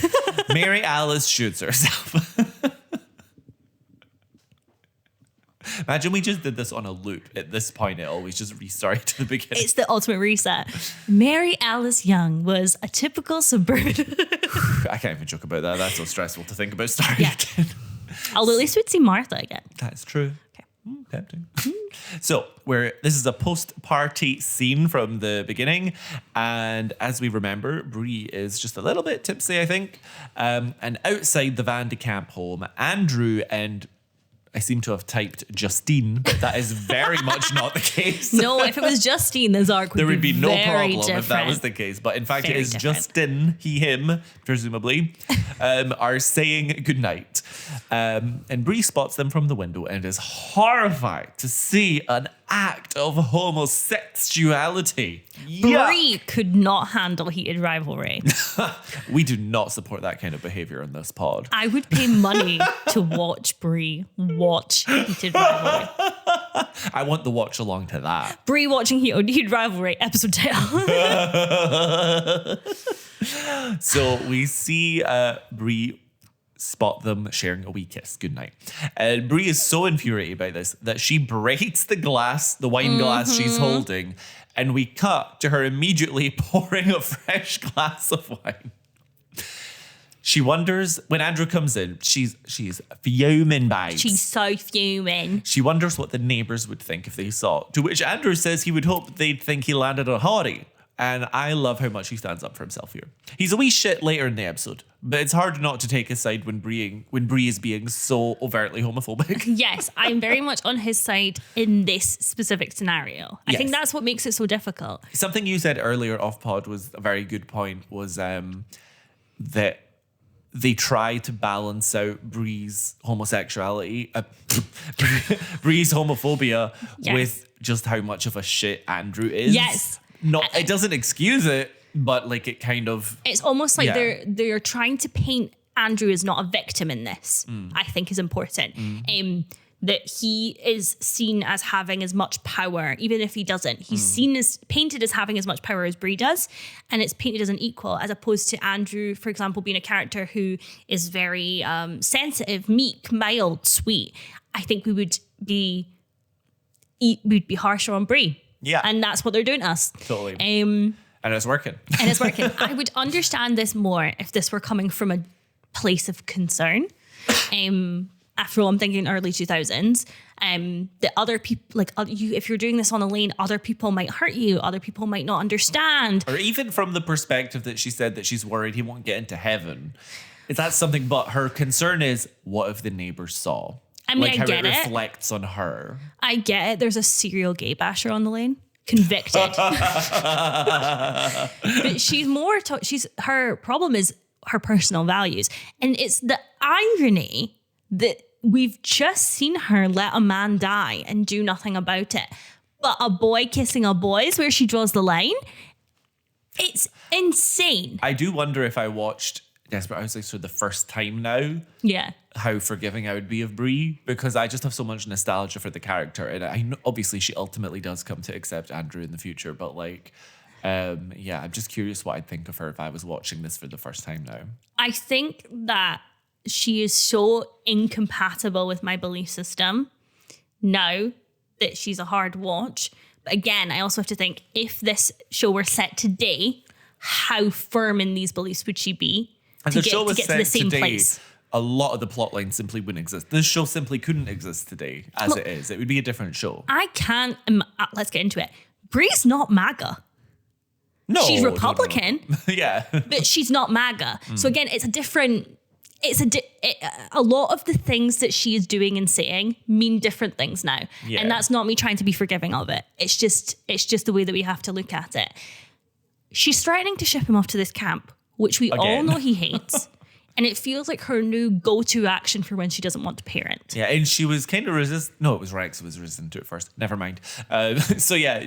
Mary Alice shoots herself. Imagine we just did this on a loop. At this point, it always just restarted to the beginning. It's the ultimate reset. Mary Alice Young was a typical suburban. I can't even joke about that. That's so stressful to think about starting again. Although at least we'd see Martha again. That's true. Tempting. So this is a post-party scene from the beginning, and as we remember, Bree is just a little bit tipsy, I think. And outside the Van de Kamp home, Andrew and I seem to have typed Justine, but that is very much not the case. No, if it was Justine, this arc would there would be no very problem different. if that was the case. But in fact, Very it is different. Justin, he, him, presumably, are saying goodnight. And Bree spots them from the window and is horrified to see an act of homosexuality. Bree could not handle heated rivalry. We do not support that kind of behavior in this pod. I would pay money to watch Bree watch heated rivalry. I want the watch along to that. Bree watching heated rivalry, episode title. So we see Bree spot them sharing a wee kiss goodnight. And Bree is so infuriated by this that she breaks the wine glass she's holding, and we cut to her immediately pouring a fresh glass of wine. She wonders, when Andrew comes in, she's fuming bags. She's so fuming. She wonders what the neighbours would think if they saw it, to which Andrew says he would hope they'd think he landed a hottie. And I love how much he stands up for himself here. He's a wee shit later in the episode, but it's hard not to take his side when Bree is being so overtly homophobic. Yes, I'm very much on his side in this specific scenario. I think that's what makes it so difficult. Something you said earlier off pod was a very good point, was that they try to balance out Bree's homosexuality, Bree's homophobia with just how much of a shit Andrew is. Yes. It doesn't excuse it, but like it kind of... It's almost like they're trying to paint Andrew as not a victim in this, I think is important. That he is seen as having as much power, even if he doesn't. He's painted as having as much power as Bree does, and it's painted as an equal, as opposed to Andrew, for example, being a character who is very sensitive, meek, mild, sweet. I think we would be harsher on Bree. Yeah. And that's what they're doing to us. Totally. And it's working. I would understand this more if this were coming from a place of concern. After all, I'm thinking early 2000s. The other people, if you're doing this on a lane, other people might hurt you. Other people might not understand. Or even from the perspective that she said that she's worried he won't get into heaven. That's something, but her concern is, what if the neighbors saw? I mean, I how get it it. reflects on her. I get it. There's a serial gay basher on the lane. Convicted. But she's more, her problem is her personal values. And it's the irony that we've just seen her let a man die and do nothing about it. But a boy kissing a boy is where she draws the line. It's insane. I do wonder if I watched Desperate Housewives for the first time now. Yeah. How forgiving I would be of Bree, because I just have so much nostalgia for the character, and I know obviously she ultimately does come to accept Andrew in the future, but I'm just curious what I'd think of her if I was watching this for the first time now. I think that she is so incompatible with my belief system now that she's a hard watch. But again, I also have to think, if this show were set today, how firm in these beliefs would she be to get to the same place? A lot of the plot lines simply wouldn't exist. This show simply couldn't exist today as it is. It would be a different show. I can't. Let's get into it. Bree's not MAGA. No, she's Republican. No. Yeah, but she's not MAGA. So again, it's a different. A lot of the things that she is doing and saying mean different things now, and that's not me trying to be forgiving of it. It's just the way that we have to look at it. She's threatening to ship him off to this camp, which we all know he hates. And it feels like her new go-to action for when she doesn't want to parent. Yeah, and she was kind of No, it was Rex who was resistant to it first. Never mind.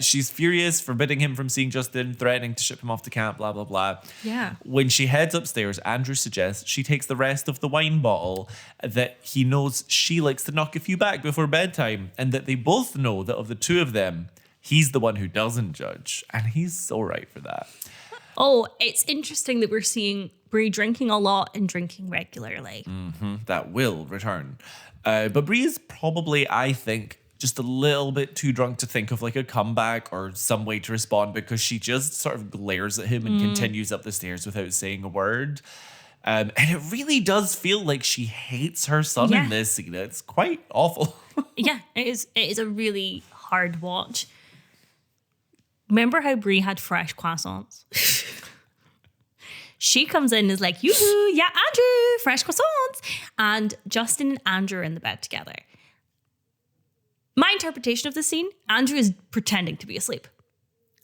She's furious, forbidding him from seeing Justin, threatening to ship him off to camp, blah, blah, blah. Yeah. When she heads upstairs, Andrew suggests she takes the rest of the wine bottle, that he knows she likes to knock a few back before bedtime, and that they both know that of the two of them, He's the one who doesn't judge, and he's so right for that. Oh, it's interesting that we're seeing Bree drinking a lot and drinking regularly. That will return. But Bree is probably, I think, just a little bit too drunk to think of like a comeback or some way to respond, because she just sort of glares at him and continues up the stairs without saying a word. And it really does feel like she hates her son in this scene. It's quite awful. Yeah, it is. It is a really hard watch. Remember how Bree had fresh croissants? She comes in and is like, yoo-hoo, yeah, Andrew, fresh croissants. And Justin and Andrew are in the bed together. My interpretation of the scene, Andrew is pretending to be asleep.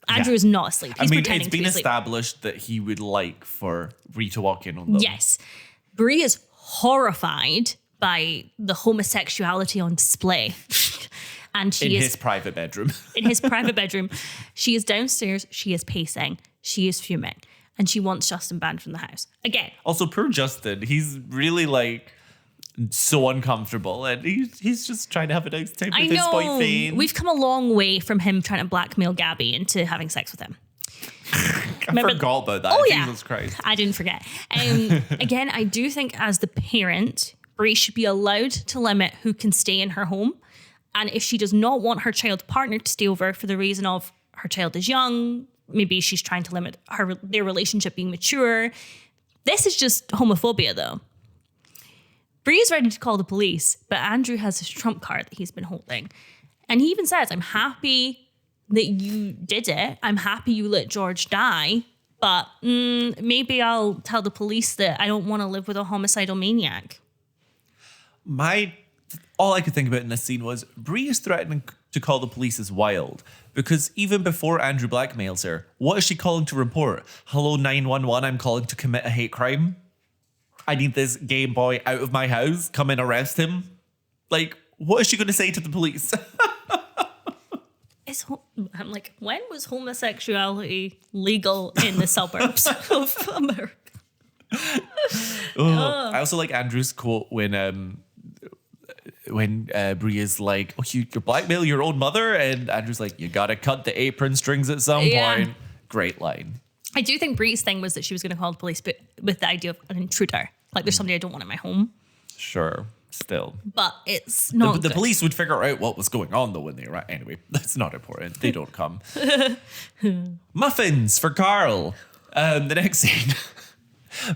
Andrew is not asleep. He's pretending to be asleep. It's been established that he would like for Bree to walk in on them. Yes. Bree is horrified by the homosexuality on display. And she is his private bedroom. In his private bedroom. She is downstairs. She is pacing. She is fuming. And she wants Justin banned from the house. Again. Also, poor Justin. He's really like so uncomfortable, and he's just trying to have a nice time with his boyfriend. We've come a long way from him trying to blackmail Gabby into having sex with him. I forgot about that. Oh, Jesus Christ. I didn't forget. Again, I do think as the parent, Bree should be allowed to limit who can stay in her home. And if she does not want her child partner to stay over for the reason of her child is young, maybe she's trying to limit their relationship being mature. This is just homophobia, though. Bree is ready to call the police, but Andrew has his trump card that he's been holding. And he even says, I'm happy that you did it. I'm happy you let George die. But maybe I'll tell the police that I don't want to live with a homicidal maniac. All I could think about in this scene was Bree is threatening to call the police is wild, because even before Andrew blackmails her, what is she calling to report? Hello, 911, I'm calling to commit a hate crime. I need this gay boy out of my house. Come and arrest him. Like, what is she going to say to the police? I'm like, when was homosexuality legal in the suburbs of America? I also like Andrew's quote when Bree is like, oh, you blackmail your own mother? And Andrew's like, you got to cut the apron strings at some point. Great line. I do think Bree's thing was that she was going to call the police, but with the idea of an intruder. Like, there's somebody I don't want in my home. Sure, still. But it's not The police would figure out what was going on, though, when they arrived. Anyway, that's not important. They don't come. Muffins for Carl. The next scene.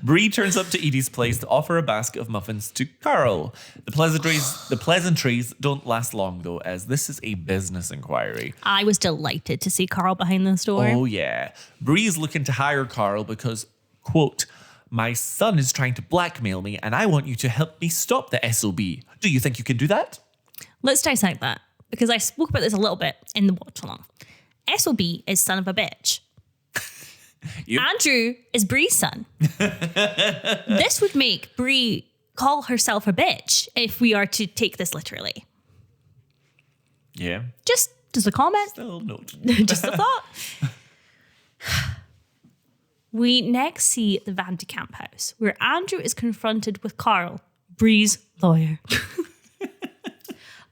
Bree turns up to Edie's place to offer a basket of muffins to Carl. The pleasantries don't last long, though, as this is a business inquiry. I was delighted to see Carl behind this door. Oh, yeah. Bree is looking to hire Carl because, quote, my son is trying to blackmail me and I want you to help me stop the SOB. Do you think you can do that? Let's dissect that, because I spoke about this a little bit in the watch along. SOB is son of a bitch. Yep. Andrew is Bree's son. This would make Bree call herself a bitch if we are to take this literally. Yeah. Just as a comment. Still note. Just a thought. We next see the Van de Kamp house, where Andrew is confronted with Carl, Bree's lawyer.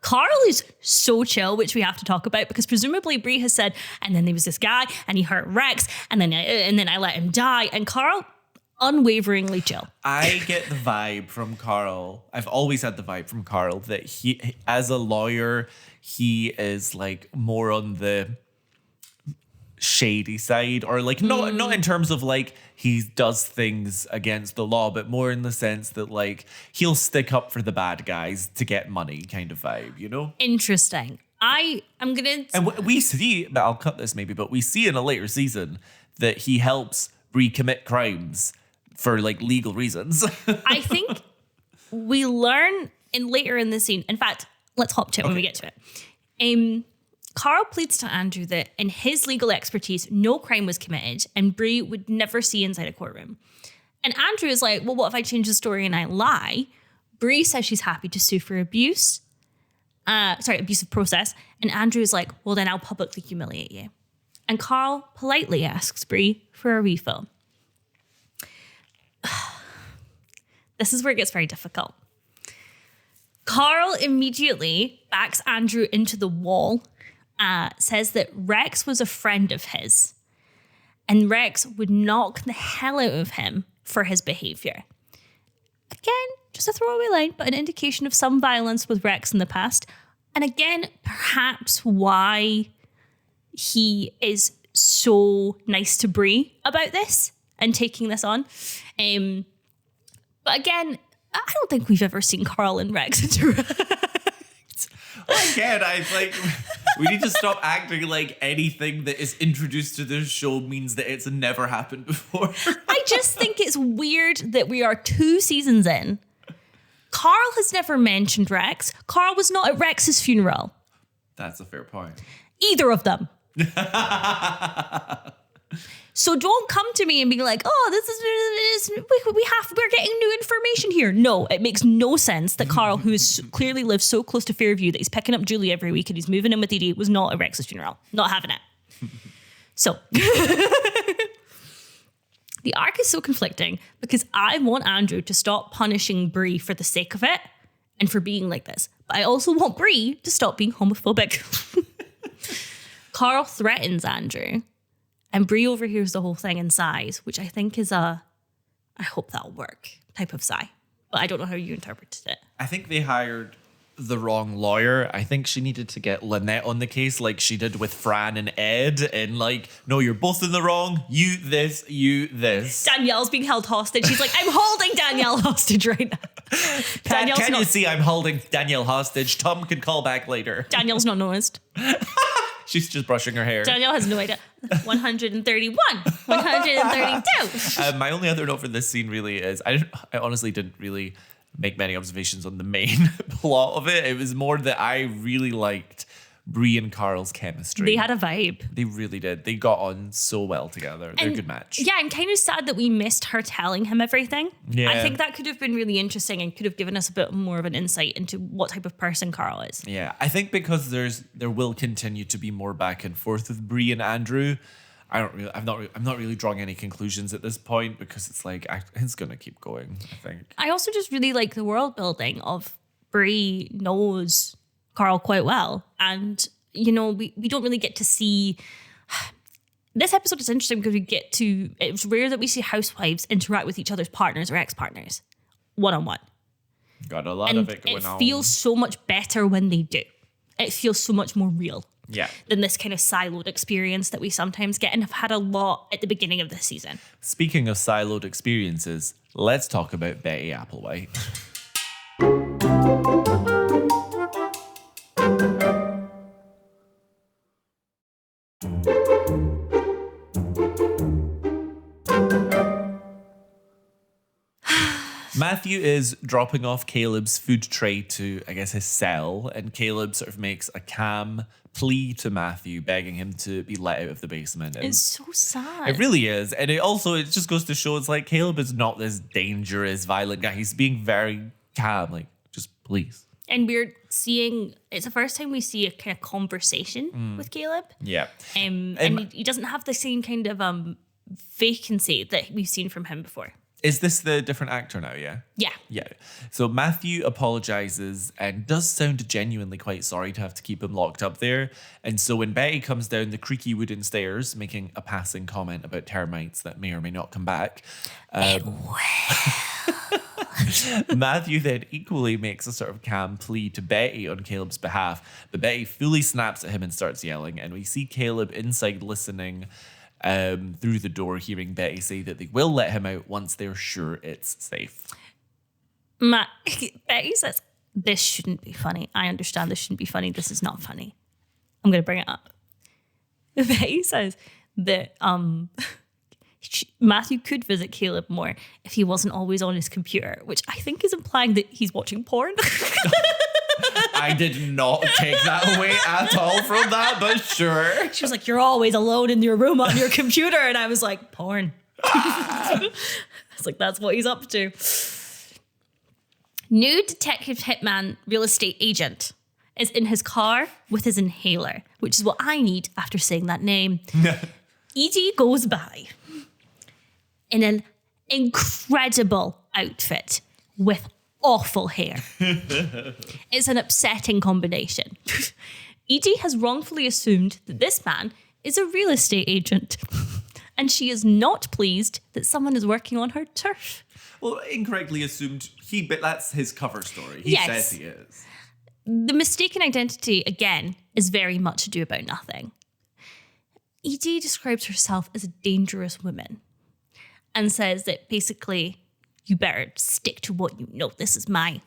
Carl is so chill, which we have to talk about, because presumably Bree has said, and then there was this guy and he hurt Rex and then I let him die. And Carl, unwaveringly chill. I get the vibe from Carl. I've always had the vibe from Carl that he, as a lawyer, he is like more on the shady side, or like not in terms of like he does things against the law, but more in the sense that like he'll stick up for the bad guys to get money kind of vibe, you know? Interesting. I'm gonna, and we see, I'll cut this maybe, but we see in a later season that he helps Bree commit crimes for like legal reasons. I think we learn later in the scene. In fact, let's hop to it when we get to it. Carl pleads to Andrew that in his legal expertise, no crime was committed and Bree would never see inside a courtroom. And Andrew is like, well, what if I change the story and I lie? Bree says she's happy to sue for abusive process. And Andrew is like, well, then I'll publicly humiliate you. And Carl politely asks Bree for a refill. This is where it gets very difficult. Carl immediately backs Andrew into the wall says that Rex was a friend of his and Rex would knock the hell out of him for his behavior. Again, just a throwaway line, but an indication of some violence with Rex in the past. And again, perhaps why he is so nice to Bree about this and taking this on. But again, I don't think we've ever seen Carl and Rex interact. Again, we need to stop acting like anything that is introduced to this show means that it's never happened before. I just think it's weird that we are 2 seasons in. Carl has never mentioned Rex. Carl was not at Rex's funeral. That's a fair point. Either of them. So don't come to me and be like, oh, we're getting new information here. No, it makes no sense that Carl, who is clearly lives so close to Fairview that he's picking up Julie every week and he's moving in with Edie, was not at Rex's funeral. Not having it. So the arc is so conflicting because I want Andrew to stop punishing Bree for the sake of it and for being like this. But I also want Bree to stop being homophobic. Carl threatens Andrew. And Bree overhears the whole thing and sighs, which I think is I hope that'll work type of sigh. But I don't know how you interpreted it. I think they hired the wrong lawyer. I think she needed to get Lynette on the case like she did with Fran and Ed. And no, you're both in the wrong. You this. Danielle's being held hostage. She's like, I'm holding Danielle hostage right now. Can you see I'm holding Danielle hostage? Tom can call back later. Danielle's not noticed. She's just brushing her hair. Danielle has no idea. 131, 132. My only other note for this scene really is I honestly didn't really make many observations on the main plot of it. It was more that I really liked Bree and Carl's chemistry. They had a vibe. They really did. They got on so well together. They're a good match. Yeah, I'm kind of sad that we missed her telling him everything. Yeah. I think that could have been really interesting and could have given us a bit more of an insight into what type of person Carl is. Yeah, I think because there will continue to be more back and forth with Bree and Andrew. I'm not really drawing any conclusions at this point because it's like it's gonna keep going. I think. I also just really like the world building of Bree knows Carl quite well, and we don't really get to see. This episode is interesting because it's rare that we see housewives interact with each other's partners or ex-partners one-on-one. Got a lot of it going on. It feels so much better when they do. It feels so much more real. Yeah. Than this kind of siloed experience that we sometimes get and have had a lot at the beginning of this season. Speaking of siloed experiences, let's talk about Betty Applewhite. Matthew is dropping off Caleb's food tray to, I guess, his cell, and Caleb sort of makes a calm plea to Matthew, begging him to be let out of the basement. And it's so sad. It really is. And it just goes to show it's like Caleb is not this dangerous, violent guy. He's being very calm, like, just please. And we're seeing, it's the first time we see a kind of conversation with Caleb. Yeah. And he doesn't have the same kind of vacancy that we've seen from him before. Is this the different actor now, yeah? Yeah. Yeah. So Matthew apologizes and does sound genuinely quite sorry to have to keep him locked up there. And so when Betty comes down the creaky wooden stairs, making a passing comment about termites that may or may not come back, Matthew then equally makes a sort of calm plea to Betty on Caleb's behalf. But Betty fully snaps at him and starts yelling. And we see Caleb inside listening through the door, hearing Betty say that they will let him out once they're sure it's safe. Betty says, this shouldn't be funny. I understand this shouldn't be funny. This is not funny. I'm going to bring it up. Betty says that Matthew could visit Caleb more if he wasn't always on his computer, which I think is implying that he's watching porn. I did not take that away at all from that, but sure. She was like, you're always alone in your room on your computer. And I was like, porn. I was like, that's what he's up to. New detective hitman real estate agent is in his car with his inhaler, which is what I need after saying that name. Edie goes by in an incredible outfit with awful hair. It's an upsetting combination. Edie has wrongfully assumed that this man is a real estate agent. And she is not pleased that someone is working on her turf. Well, incorrectly assumed but that's his cover story. He Yes. says he is. The mistaken identity, again, is very much ado about nothing. Edie describes herself as a dangerous woman and says that basically, you better stick to what you know. This is my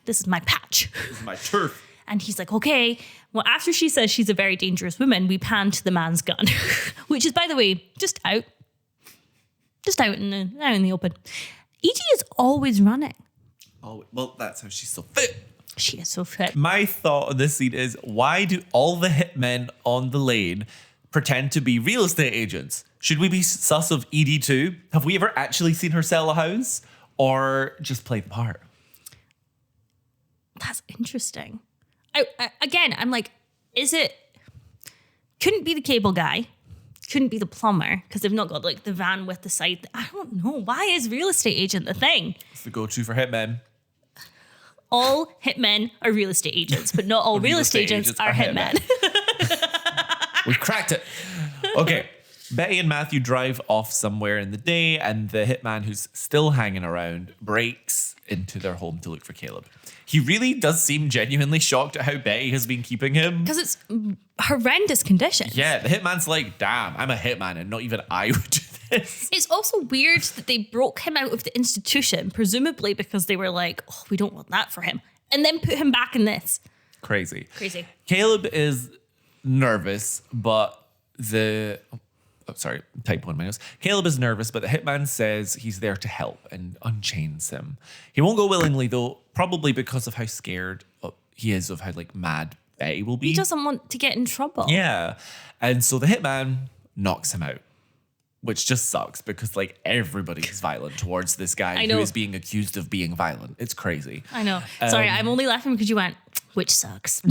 patch. This is my turf. And he's like, okay. Well, after she says she's a very dangerous woman, we pan to the man's gun, which is, by the way, just out in the open. Edie is always running. Oh, well, that's how she's so fit. She is so fit. My thought on this scene is, why do all the hitmen on the lane pretend to be real estate agents? Should we be sus of Edie too? Have we ever actually seen her sell a house? Or just play the part? That's interesting. I'm like, couldn't be the cable guy, couldn't be the plumber, because they've not got like the van with the side. I don't know. Why is real estate agent the thing? It's the go-to for hitmen. All hitmen are real estate agents, but not all real estate agents are hitmen. We've cracked it. Okay. Betty and Matthew drive off somewhere in the day, and the hitman who's still hanging around breaks into their home to look for Caleb. He really does seem genuinely shocked at how Betty has been keeping him. Because it's horrendous conditions. Yeah, the hitman's like, damn, I'm a hitman and not even I would do this. It's also weird that they broke him out of the institution, presumably because they were like, oh, we don't want that for him, and then put him back in this. Crazy. Caleb is nervous, but typo in my nose. Caleb is nervous, but the hitman says he's there to help and unchains him. He won't go willingly, though, probably because of how scared he is of how mad Betty will be. He doesn't want to get in trouble. Yeah. And so the hitman knocks him out, which just sucks because everybody is violent towards this guy who is being accused of being violent. It's crazy. I know. Sorry, I'm only laughing because you went, which sucks.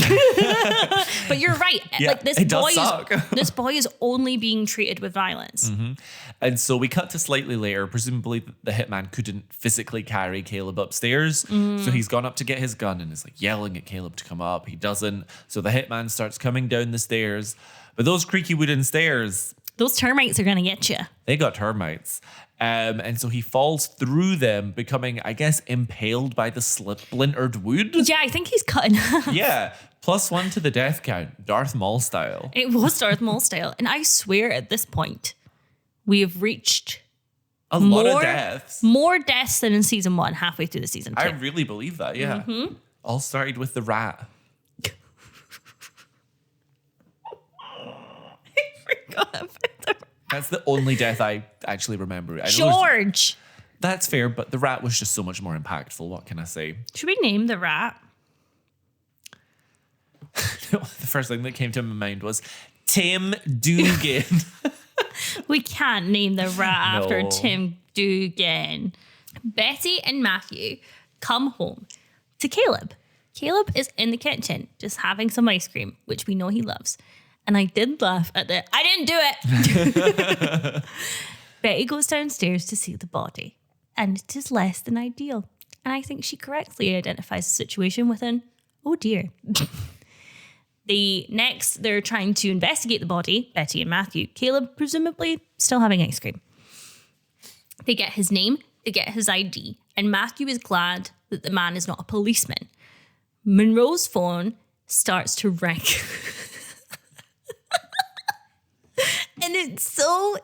But you're right. Yeah, This boy is only being treated with violence. Mm-hmm. And so we cut to slightly later. Presumably the hitman couldn't physically carry Caleb upstairs. So he's gone up to get his gun and is yelling at Caleb to come up. He doesn't. So the hitman starts coming down the stairs. But those creaky wooden stairs, those termites are going to get you. They got termites. And so he falls through them, becoming, I guess, impaled by the splintered wood. Yeah, I think he's cut in half. Yeah. +1 to the death count. Darth Maul style. It was Darth Maul style. And I swear at this point, we have reached a lot of deaths. More deaths than in season 1, halfway through the season 2. I really believe that, yeah. Mm-hmm. All started with the rat. That's the only death I actually remember. George! That's fair, but the rat was just so much more impactful. What can I say? Should we name the rat? The first thing that came to my mind was Tim Dugan. We can't name the rat after Tim Dugan. Betty and Matthew come home to Caleb. Caleb is in the kitchen just having some ice cream, which we know he loves. And I did laugh at the, I didn't do it. Betty goes downstairs to see the body, and it is less than ideal. And I think she correctly identifies the situation with an, oh dear. They're trying to investigate the body, Betty and Matthew. Caleb, presumably, still having ice cream. They get his name, they get his ID, and Matthew is glad that the man is not a policeman. Monroe's phone starts to ring. And it's so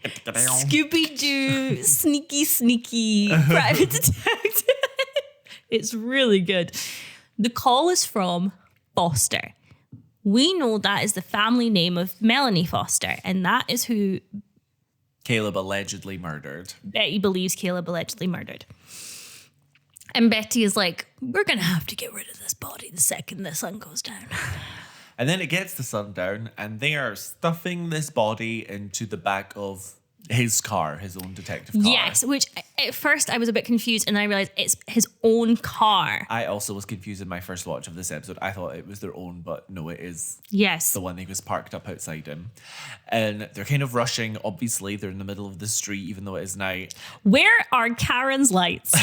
Scooby-Doo, sneaky private detective. It's really good. The call is from Foster. We know that is the family name of Melanie Foster, and that is who Caleb allegedly murdered. Betty believes Caleb allegedly murdered. And Betty is like, we're going to have to get rid of this body the second the sun goes down. And then it gets to sundown, and they are stuffing this body into the back of his car, his own detective car. Yes, which at first I was a bit confused, and then I realized it's his own car. I also was confused in my first watch of this episode. I thought it was their own, but no, it is Yes. the one he was parked up outside in. And they're kind of rushing. Obviously, they're in the middle of the street, even though it is night. Where are Karen's lights?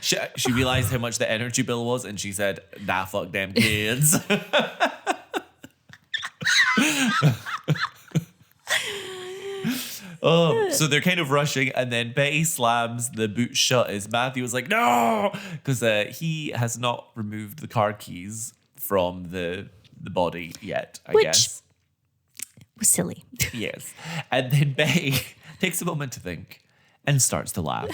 She realized how much the energy bill was, and she said, nah, fuck them kids. Oh, so they're kind of rushing, and then Betty slams the boot shut as Matthew was like, no, because he has not removed the car keys from the body yet, I guess. Was silly. Yes. And then Betty takes a moment to think and starts to laugh.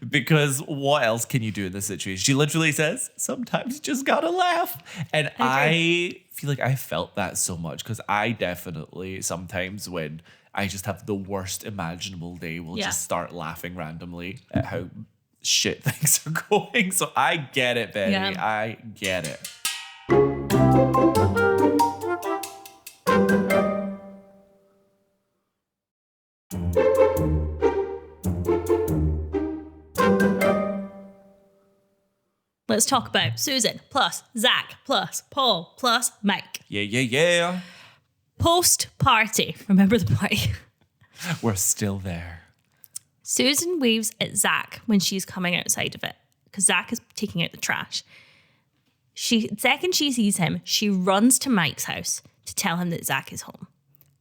Because what else can you do in this situation? She literally says, sometimes you just gotta laugh. And I feel like I felt that so much, because I definitely sometimes when I just have the worst imaginable day will just start laughing randomly at how shit things are going. So I get it, Betty. Yeah. I get it. Let's talk about Susan plus Zach plus Paul plus Mike. Yeah. Post-party. Remember the party? We're still there. Susan waves at Zach when she's coming outside of it, because Zach is taking out the trash. Second she sees him, she runs to Mike's house to tell him that Zach is home.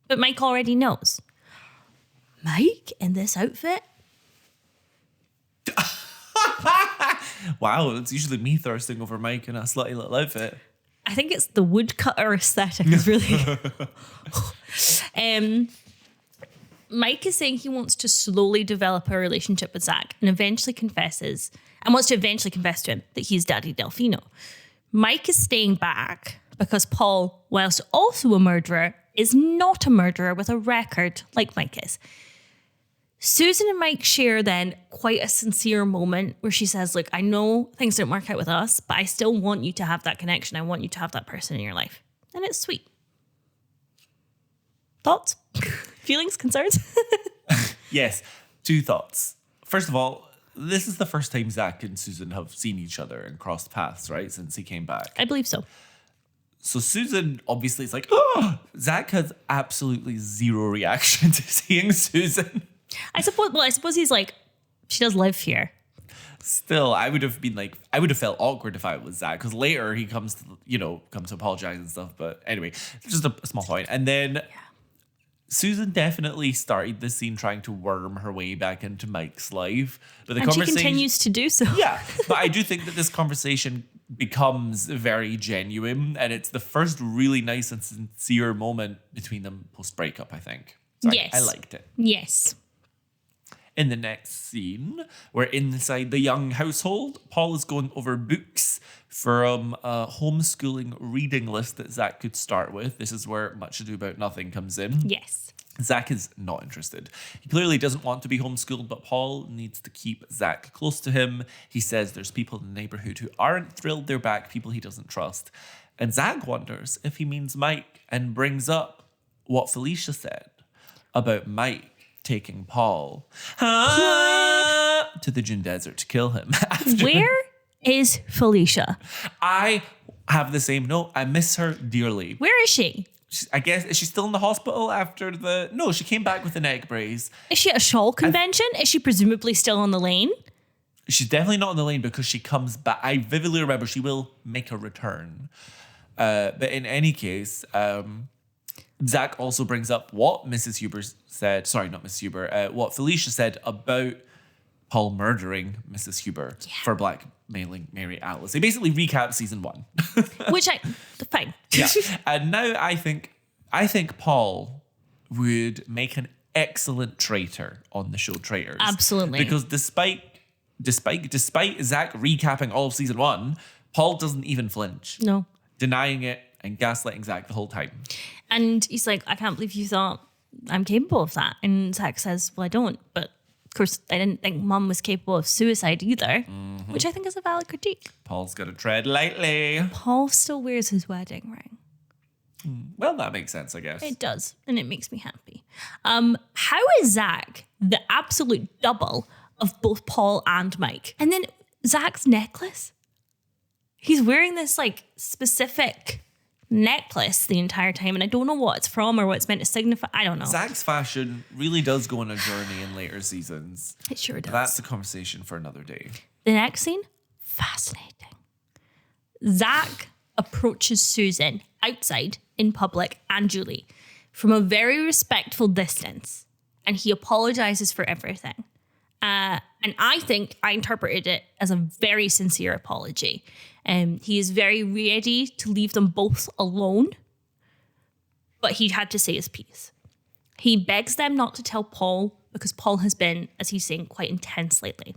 But Mike already knows. Mike in this outfit? Wow, it's usually me thirsting over Mike in a slutty little outfit. I think it's the woodcutter aesthetic is really... Mike is saying he wants to slowly develop a relationship with Zach and wants to eventually confess to him that he's Daddy Delfino. Mike is staying back because Paul, whilst also a murderer, is not a murderer with a record like Mike is. Susan and Mike share then quite a sincere moment where she says, look, I know things didn't work out with us, but I still want you to have that connection. I want you to have that person in your life. And it's sweet. Thoughts? Feelings? Concerns? Yes, 2 thoughts. First of all, this is the first time Zach and Susan have seen each other and crossed paths, right? Since he came back. I believe so. So Susan obviously is like, oh, Zach has absolutely zero reaction to seeing Susan. I suppose he's like, she does live here. Still, I would have felt awkward if I was Zach, because later he comes to apologize and stuff. But anyway, just a small point. And then Susan definitely started this scene trying to worm her way back into Mike's life. But the conversation she continues to do so. Yeah, but I do think that this conversation becomes very genuine, and it's the first really nice and sincere moment between them post-breakup, I think. So yes. I liked it. Yes. In the next scene, we're inside the Young household. Paul is going over books from a homeschooling reading list that Zach could start with. This is where Much Ado About Nothing comes in. Yes. Zach is not interested. He clearly doesn't want to be homeschooled, but Paul needs to keep Zach close to him. He says there's people in the neighborhood who aren't thrilled they're back, people he doesn't trust. And Zach wonders if he means Mike and brings up what Felicia said about Mike taking Paul to the June Desert to kill him. Where is Felicia? I have the same note. I miss her dearly. Where is she? I guess, is she still in the hospital after No, she came back with an egg brace. Is she at a shawl convention? Is she presumably still on the lane? She's definitely not on the lane because she comes back. I vividly remember she will make a return. But in any case, Zach also brings up what Mrs. Huber said. Sorry, not Mrs. Huber. What Felicia said about Paul murdering Mrs. Huber for blackmailing Mary Alice. They basically recap season 1. Fine. Yeah. And now I think Paul would make an excellent traitor on the show Traitors. Absolutely. Because despite Zach recapping all of season 1, Paul doesn't even flinch. No. Denying it and gaslighting Zach the whole time. And he's like, I can't believe you thought I'm capable of that. And Zach says, well, I don't. But of course, I didn't think Mum was capable of suicide either, which I think is a valid critique. Paul's got to tread lightly. Paul still wears his wedding ring. Well, that makes sense, I guess. It does, and it makes me happy. How is Zach the absolute double of both Paul and Mike? And then Zach's necklace. He's wearing this like specific necklace the entire time, and I don't know what it's from or what it's meant to signify. I don't know. Zach's fashion really does go on a journey in later seasons. It sure does. That's a conversation for another day. The next scene, fascinating. Zach approaches Susan outside in public and Julie from a very respectful distance, and he apologizes for everything. And I think I interpreted it as a very sincere apology. He is very ready to leave them both alone, but he had to say his piece. He begs them not to tell Paul because Paul has been, as he's saying, quite intense lately.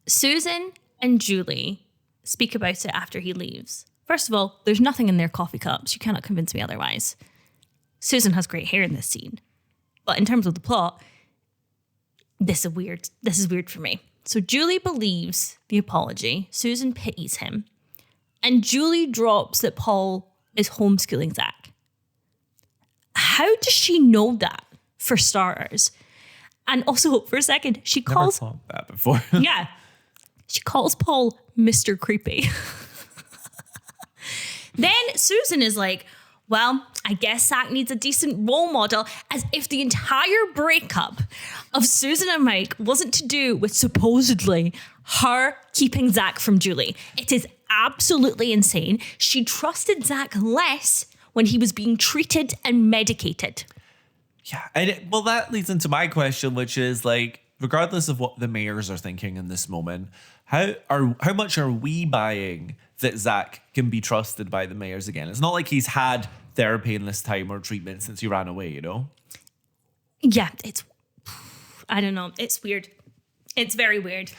Susan and Julie speak about it after he leaves. First of all, there's nothing in their coffee cups. You cannot convince me otherwise. Susan has great hair in this scene. But in terms of the plot, this is weird. This is weird for me. So Julie believes the apology. Susan pities him. And Julie drops that Paul is homeschooling Zach. How does she know that, for starters? And also, for a second, she calls... Never thought that before. Yeah. She calls Paul Mr. Creepy. Then Susan is like, well, I guess Zach needs a decent role model, as if the entire breakup of Susan and Mike wasn't to do with supposedly her keeping Zach from Julie. It is absolutely insane. She trusted Zach less when he was being treated and medicated. Yeah, and well, that leads into my question, which is like, regardless of what the mayors are thinking in this moment, how much are we buying that Zach can be trusted by the mayors again? It's not like he's had therapy in this time or treatment since he ran away, you know? Yeah, I don't know. It's weird. It's very weird.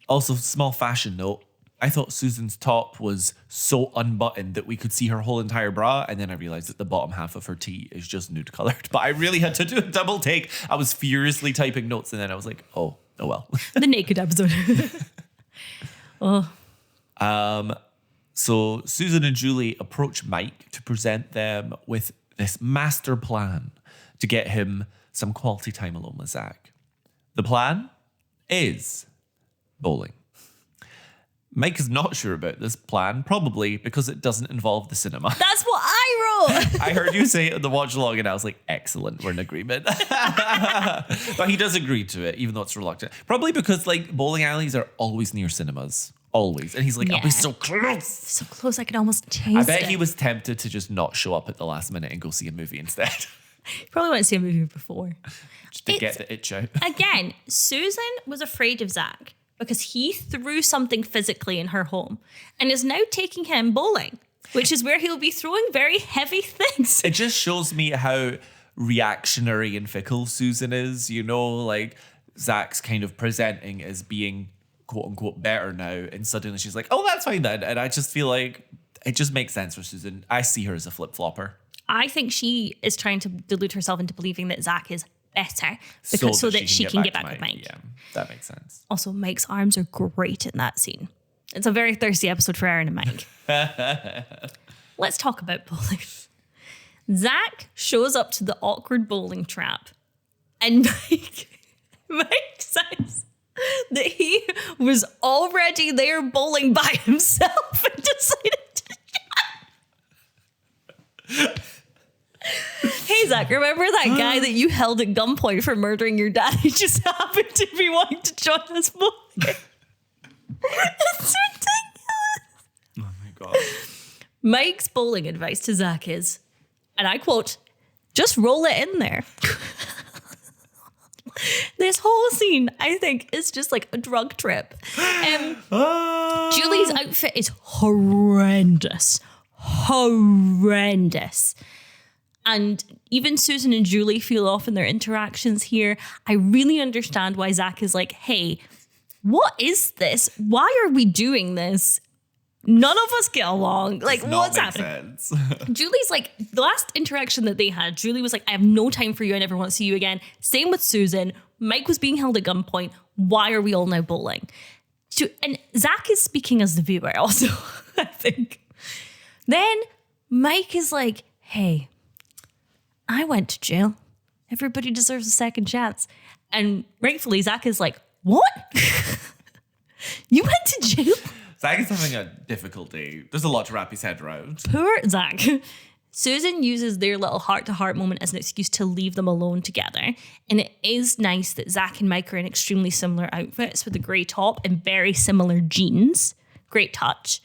Also, small fashion note. I thought Susan's top was so unbuttoned that we could see her whole entire bra, and then I realized that the bottom half of her tee is just nude colored. But I really had to do a double take. I was furiously typing notes, and then I was like, oh well. The naked episode. So Susan and Julie approach Mike to present them with this master plan to get him some quality time alone with Zach. The plan is bowling. Mike is not sure about this plan, probably because it doesn't involve the cinema. That's what I wrote. I heard you say it in the watch log and I was like, excellent, we're in agreement. But he does agree to it, even though it's reluctant. Probably because like bowling alleys are always near cinemas. Always. And he's like, I'll be so close. So close I could almost taste it. I bet he was tempted to just not show up at the last minute and go see a movie instead. You probably went to see a movie before. Just to get the itch out. Again, Susan was afraid of Zach because he threw something physically in her home and is now taking him bowling, which is where he'll be throwing very heavy things. It just shows me how reactionary and fickle Susan is, you know, like Zach's kind of presenting as being quote unquote better now, and suddenly she's like, oh, that's fine then. And I just feel like it just makes sense for Susan. I see her as a flip-flopper. I think she is trying to delude herself into believing that Zach is better because so that she can get back with Mike. Yeah, that makes sense. Also, Mike's arms are great in that scene. It's a very thirsty episode for Erin and Mike. Let's talk about bowling. Zach shows up to the awkward bowling trap, and Mike says that he was already there bowling by himself and decided to Hey, Zach, remember that guy that you held at gunpoint for murdering your dad? He just happened to be wanting to join us bowling. It's ridiculous. Oh my God. Mike's bowling advice to Zach is, and I quote, just roll it in there. This whole scene, I think, is just like a drug trip. Julie's outfit is horrendous. Horrendous. And even Susan and Julie feel off in their interactions here. I really understand why Zach is like, hey, what is this? Why are we doing this? None of us get along. Like, what's happening? Julie's like, the last interaction that they had, Julie was like, I have no time for you. I never want to see you again. Same with Susan. Mike was being held at gunpoint. Why are we all now bowling? And Zach is speaking as the viewer also, I think. Then Mike is like, hey, I went to jail. Everybody deserves a second chance. And rightfully, Zach is like, what? You went to jail? Zach is having a difficult day. There's a lot to wrap his head around. Poor Zach. Susan uses their little heart-to-heart moment as an excuse to leave them alone together. And it is nice that Zach and Mike are in extremely similar outfits with a grey top and very similar jeans. Great touch.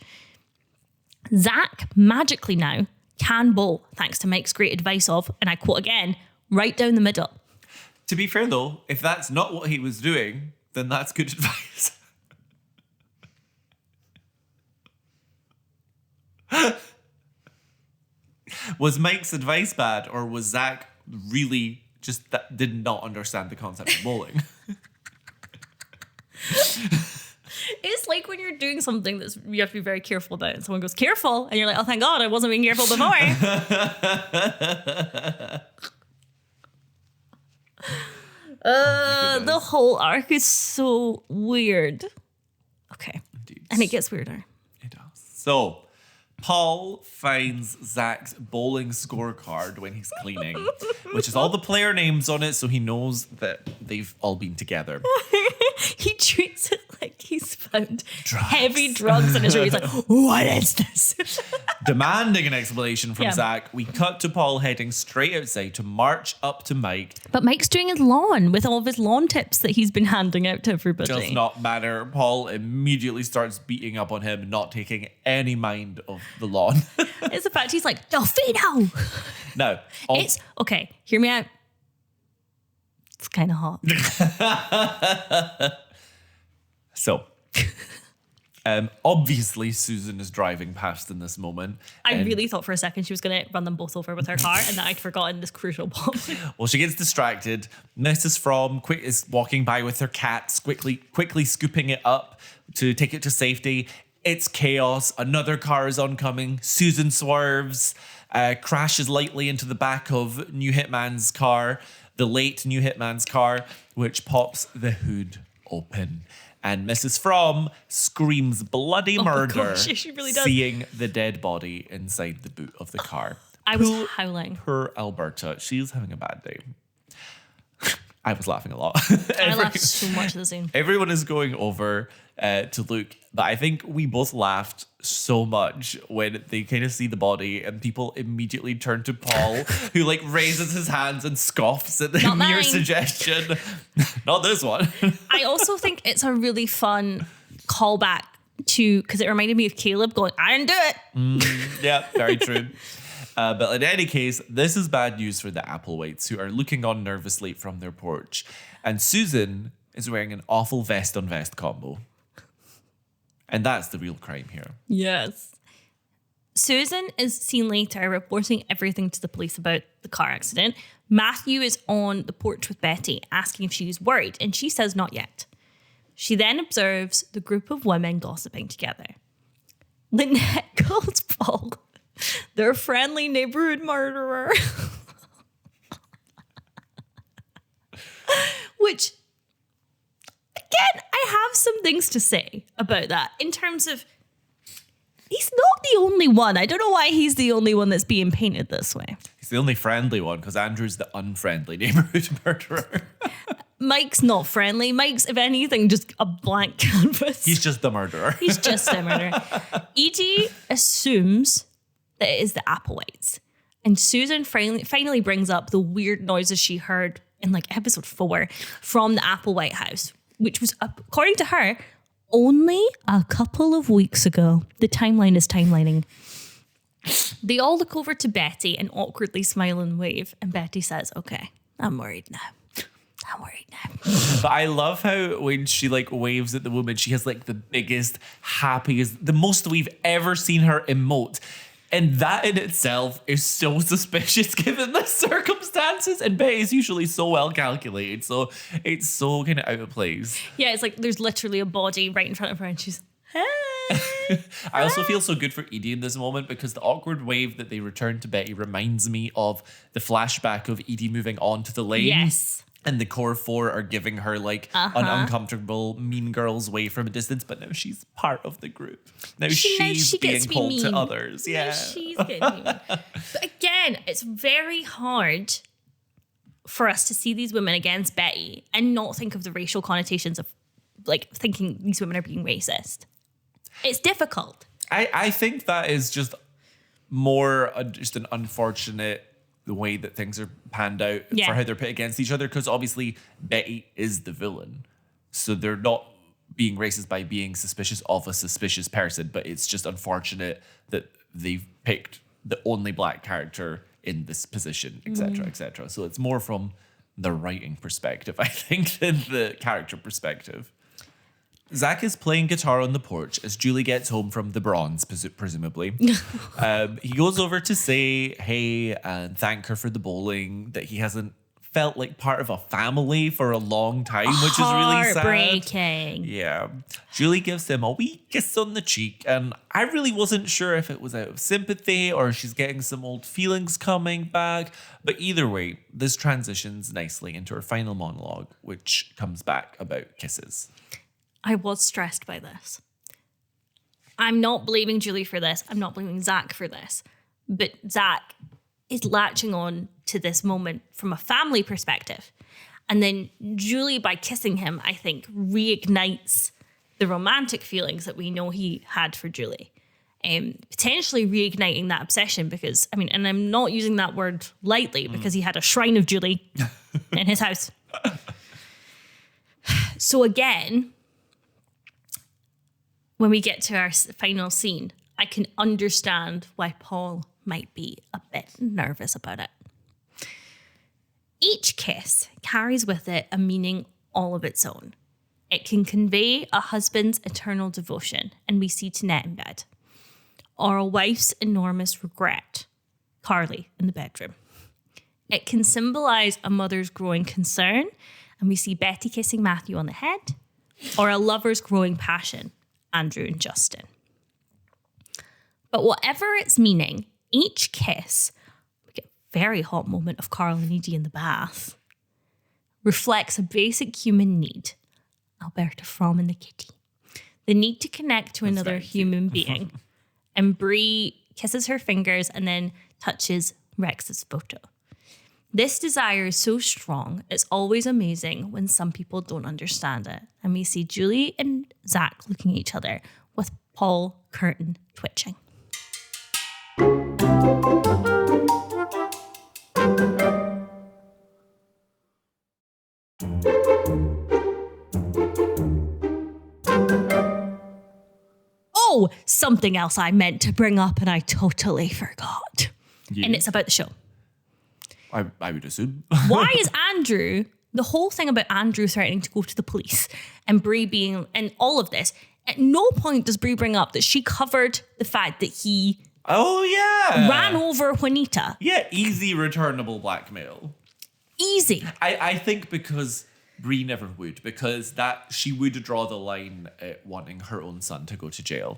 Zach magically now can bowl thanks to Mike's great advice of, and I quote again, right down the middle. To be fair though, if that's not what he was doing, then that's good advice. Was Mike's advice bad, or was Zach really just did not understand the concept of bowling? It's like when you're doing something that's you have to be very careful about, and someone goes, careful, and you're like, oh, thank God, I wasn't being careful before. The whole arc is so weird. Okay. Indeed. And it gets weirder. It does. So, Paul finds Zach's bowling scorecard when he's cleaning, which is all the player names on it, so he knows that they've all been together. He treats it like he's found heavy drugs in his room. He's like, what is this? Demanding an explanation from Yeah. Zach, we cut to Paul heading straight outside to march up to Mike. But Mike's doing his lawn with all of his lawn tips that he's been handing out to everybody. Does not matter. Paul immediately starts beating up on him, not taking any mind of the lawn. It's the fact he's like, Delfino. No. It's, okay, hear me out. It's kind of hot. So, obviously Susan is driving past in this moment. I really thought for a second she was going to run them both over with her car and that I'd forgotten this crucial point. Well, she gets distracted. Mrs. Fromm is walking by with her cats, quickly scooping it up to take it to safety. It's chaos. Another car is oncoming. Susan swerves, crashes lightly into the back of new Hitman's car, the late new Hitman's car, which pops the hood open. And Mrs. Fromm screams bloody murder, gosh, she really does. seeing the dead body inside the boot of the car. I was howling. Poor Alberta. She's having a bad day. I was laughing a lot. I laughed so much at the scene. Everyone is going over to look, but I think we both laughed so much when they kind of see the body and people immediately turn to Paul, who like raises his hands and scoffs at the Not mere mine. suggestion. Not this one. I also think it's a really fun callback to, because it reminded me of Caleb going, I didn't do it. Yeah, very true. But in any case, this is bad news for the Applewhites, who are looking on nervously from their porch. And Susan is wearing an awful vest-on-vest combo. And that's the real crime here. Yes. Susan is seen later reporting everything to the police about the car accident. Matthew is on the porch with Betty, asking if she's worried, and she says not yet. She then observes the group of women gossiping together. Lynette calls Paul their friendly neighborhood murderer. Which, again, I have some things to say about that in terms of he's not the only one. I don't know why he's the only one that's being painted this way. He's the only friendly one because Andrew's the unfriendly neighborhood murderer. Mike's not friendly. Mike's, if anything, just a blank canvas. He's just the murderer. He's just a murderer. Edie assumes that it is the Applewhites. And Susan finally brings up the weird noises she heard in like episode 4 from the Applewhite house, which was, according to her, only a couple of weeks ago. The timeline is timelining. They all look over to Betty and awkwardly smile and wave. And Betty says, okay, I'm worried now. I'm worried now. But I love how when she like waves at the woman, she has like the biggest, happiest, the most we've ever seen her emote. And that in itself is so suspicious given the circumstances. And Betty's usually so well calculated. So it's so kind of out of place. Yeah, it's like there's literally a body right in front of her and she's, hey. I also feel so good for Edie in this moment because the awkward wave that they return to Betty reminds me of the flashback of Edie moving on to the lane. Yes. And the core four are giving her like an uncomfortable mean girls way from a distance, but now she's part of the group. Now she's being cold to others. Yeah. She's getting mean. But again, it's very hard for us to see these women against Betty and not think of the racial connotations of like thinking these women are being racist. It's difficult. I think that is just more just an unfortunate the way that things are panned out for how they're put against each other, because obviously Betty is the villain. So they're not being racist by being suspicious of a suspicious person, but it's just unfortunate that they've picked the only black character in this position, etc., etc. So it's more from the writing perspective, I think, than the character perspective. Zach is playing guitar on the porch as Julie gets home from the Bronze, presumably. He goes over to say hey and thank her for the bowling, that he hasn't felt like part of a family for a long time, which is really sad. Heartbreaking. Yeah. Julie gives him a wee kiss on the cheek, and I really wasn't sure if it was out of sympathy or she's getting some old feelings coming back. But either way, this transitions nicely into her final monologue, which comes back about kisses. I was stressed by this. I'm not blaming Julie for this. I'm not blaming Zach for this. But Zach is latching on to this moment from a family perspective. And then Julie, by kissing him, I think reignites the romantic feelings that we know he had for Julie. Potentially reigniting that obsession because, I mean, and I'm not using that word lightly because he had a shrine of Julie in his house. So again, when we get to our final scene, I can understand why Paul might be a bit nervous about it. Each kiss carries with it a meaning all of its own. It can convey a husband's eternal devotion, and we see Tonette in bed, or a wife's enormous regret, Carly in the bedroom. It can symbolize a mother's growing concern, and we see Betty kissing Matthew on the head, or a lover's growing passion, Andrew and Justin. But whatever its meaning, each kiss, we get a very hot moment of Carl and Edie in the bath, reflects a basic human need, Alberta Fromm and the kitty, the need to connect to another human being. And Bree kisses her fingers and then touches Rex's photo. This desire is so strong, it's always amazing when some people don't understand it. And we see Julie and Zach looking at each other with Paul Curtin twitching. Oh, something else I meant to bring up and I totally forgot. Yeah. And it's about the show. I would assume. Why is Andrew, the whole thing about Andrew threatening to go to the police and Bree being, and all of this, at no point does Bree bring up that she covered the fact that he ran over Juanita. Yeah, easy returnable blackmail. Easy. I think because Bree never would, because that she would draw the line at wanting her own son to go to jail.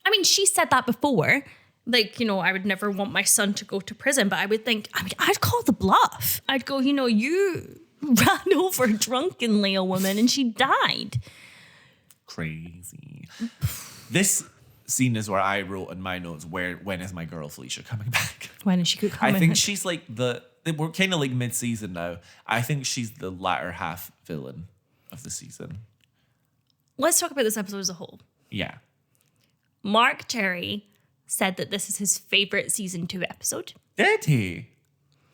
I mean, she said that before. Like, you know, I would never want my son to go to prison, but I would think, I mean, I'd call the bluff. I'd go, you know, you ran over drunkenly a woman and she died. Crazy. This scene is where I wrote in my notes, when is my girl Felicia coming back? When is she coming? I think she's like we're kind of like mid-season now. I think she's the latter half villain of the season. Let's talk about this episode as a whole. Yeah. Mark Cherry said that this is his favorite season 2 episode. Did he?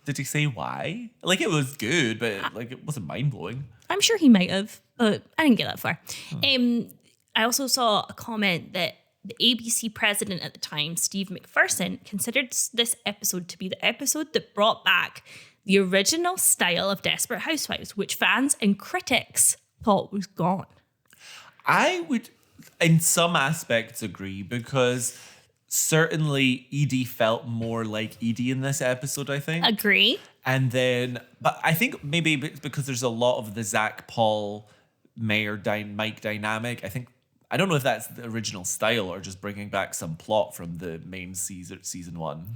Did he say why? Like, it was good, but like it wasn't mind-blowing. I'm sure he might have, but I didn't get that far. I also saw a comment that the ABC president at the time, Steve McPherson, considered this episode to be the episode that brought back the original style of Desperate Housewives, which fans and critics thought was gone. I would, in some aspects, agree, because certainly Edie felt more like Edie in this episode, I think. Agree. And then, but I think maybe because there's a lot of the Zach, Paul, Mayor, Mike dynamic. I don't know if that's the original style or just bringing back some plot from the main season 1.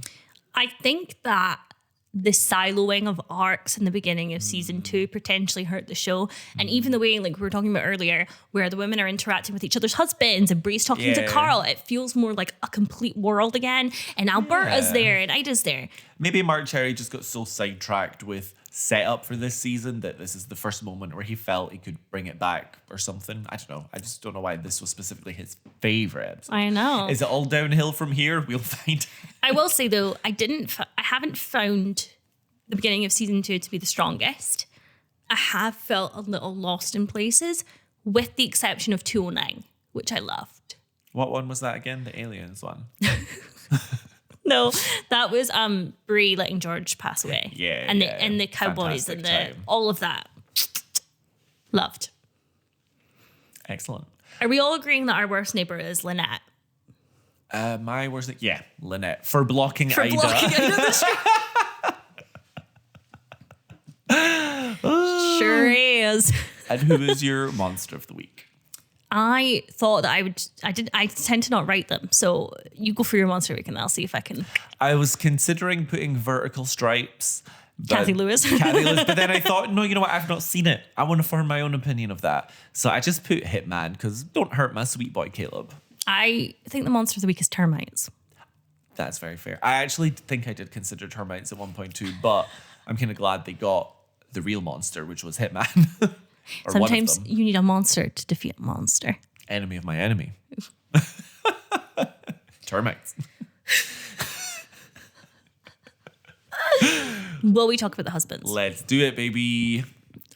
I think that the siloing of arcs in the beginning of season 2 potentially hurt the show. And even the way, like we were talking about earlier, where the women are interacting with each other's husbands and Bree's talking to Carl, it feels more like a complete world again. And Alberta's there and Ida's there. Maybe Mark Cherry just got so sidetracked with setup for this season that this is the first moment where he felt he could bring it back or something. I don't know. I just don't know why this was specifically his favorite. I know. Is it all downhill from here? We'll find out. I will say though, I haven't found the beginning of season 2 to be the strongest. I have felt a little lost in places, with the exception of 209, which I loved. What one was that again? The aliens one? No, that was Bree letting George pass away. Yeah, and the cowboys Fantastic and time. all of that. Loved. Excellent. Are we all agreeing that our worst neighbor is Lynette? My worst, Lynette for blocking For Ida. blocking Ida the street. Sure is. And who is your monster of the week? I thought that I tend to not write them. So you go for your monster week and I'll see if I can. I was considering putting Vertical Stripes. Kathy Lewis. But then I thought, no, you know what? I've not seen it. I want to form my own opinion of that. So I just put Hitman because don't hurt my sweet boy Caleb. I think the monster of the week is termites. That's very fair. I actually think I did consider termites at one point too, but I'm kind of glad they got the real monster, which was Hitman. Or sometimes you need a monster to defeat a monster. Enemy of my enemy. Termites. Will we talk about the husbands? Let's do it, baby.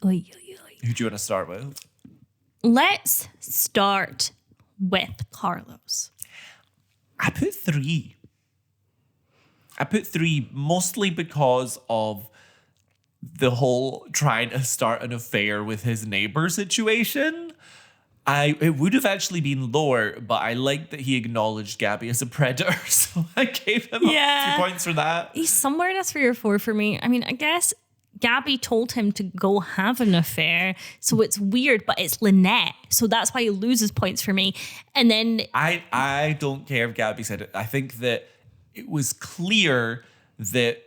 Oy, oy, oy. Who do you want to start with? Let's start with Carlos. I put 3. I put 3 mostly because of the whole trying to start an affair with his neighbor situation. It would have actually been lower, but I liked that he acknowledged Gabby as a predator, so I gave him 2 points for that. He's somewhere in a 3 or 4 for me. I mean, I guess Gabby told him to go have an affair, so it's weird, but it's Lynette, so that's why he loses points for me. And then I don't care if Gabby said it. I think that it was clear that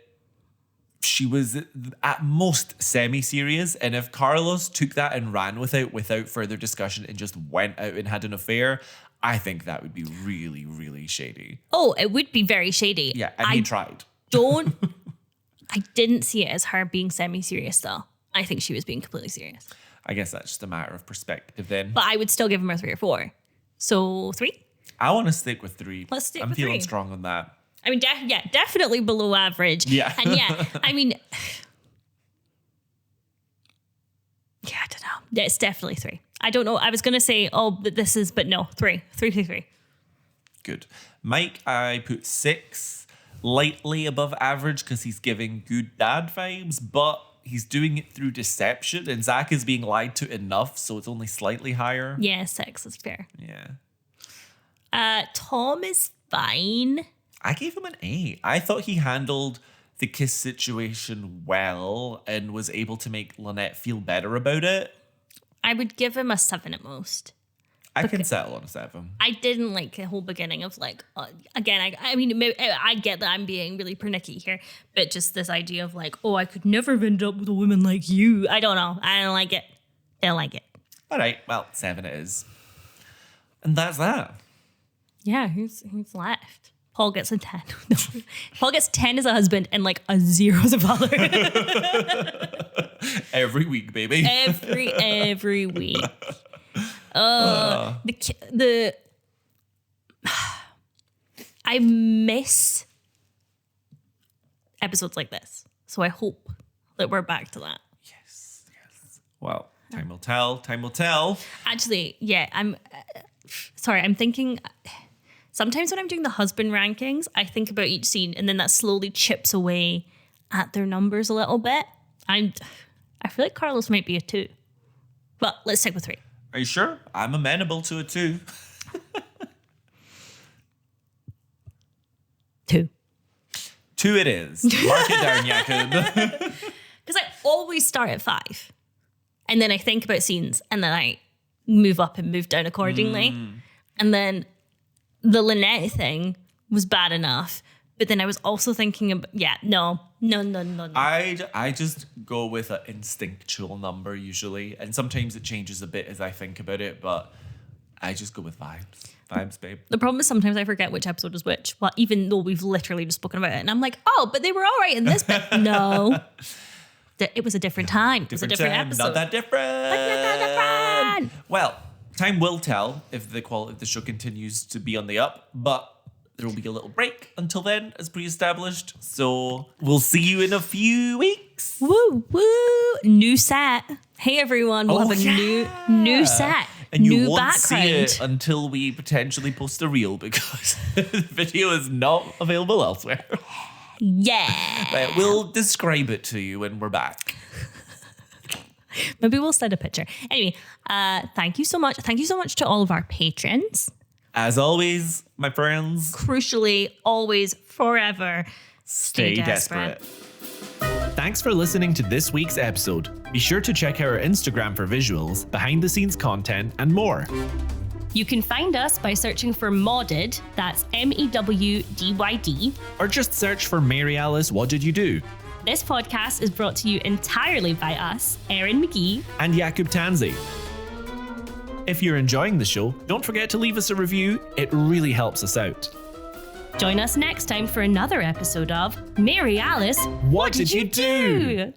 she was at most semi-serious, and if Carlos took that and ran with it without further discussion and just went out and had an affair, I think that would be really, really shady. Oh, it would be very shady. Yeah, and he tried. I didn't see it as her being semi-serious though. I think she was being completely serious. I guess that's just a matter of perspective then. But I would still give him a 3 or 4. So 3? I want to stick with 3. Let's stick I'm with feeling 3. strong on that. I mean, definitely below average. Yeah. And I mean, I don't know. Yeah, it's definitely 3. I don't know. I was going to say, but no, 3. 3. Good. Mike, I put 6, lightly above average because he's giving good dad vibes, but he's doing it through deception, and Zach is being lied to enough, so it's only slightly higher. Yeah, 6 is fair. Yeah. Tom is fine. I gave him an 8. I thought he handled the kiss situation well and was able to make Lynette feel better about it. I would give him a 7 at most. I can settle on a 7. I didn't like the whole beginning of like, again, I mean, I get that I'm being really pernicky here, but just this idea of like, oh, I could never have ended up with a woman like you. I don't know. I don't like it. I don't like it. All right. Well, 7 it is. And that's that. Yeah, who's left? Paul gets a 10. No. Paul gets 10 as a husband and like a 0 as a father. Every week, baby. Every week. The I miss episodes like this, so I hope that we're back to that. Yes. Well, time will tell. Time will tell. Actually, yeah, I'm sorry. I'm thinking. Sometimes when I'm doing the husband rankings, I think about each scene, and then that slowly chips away at their numbers a little bit. I feel like Carlos might be a 2. Well, let's stick with 3. Are you sure? I'm amenable to a 2. 2. 2 it is. Mark it down, Jakub. Because I always start at 5. And then I think about scenes, and then I move up and move down accordingly. And then the Lynette thing was bad enough, But then I was also thinking about, no. I just go with an instinctual number usually. And sometimes it changes a bit as I think about it, but I just go with vibes. Vibes, babe. The problem is sometimes I forget which episode is which. Well, even though we've literally just spoken about it. And I'm like, oh, but they were all right in this bit. No. It was a different time. It was a different episode. Not that different. But not that different. Well, time will tell if the quality of the show continues to be on the up, but there will be a little break until then, as pre-established. So we'll see you in a few weeks. Woo, woo. New set. Hey, everyone. We'll have a new set. And you new won't background. see it until we potentially post a reel because the video is not available elsewhere. Yeah. But we'll describe it to you when we're back. Maybe we'll send a picture. Anyway, thank you so much. Thank you so much to all of our patrons. As always, my friends. Crucially, always, forever, stay desperate. Thanks for listening to this week's episode. Be sure to check out our Instagram for visuals, behind-the-scenes content, and more. You can find us by searching for Modded, that's MEWDYD. Or just search for Mary Alice, What Did You Do? This podcast is brought to you entirely by us, Erin McGee and Jakub Tanzi. If you're enjoying the show, don't forget to leave us a review. It really helps us out. Join us next time for another episode of Mary Alice, What Did You Do?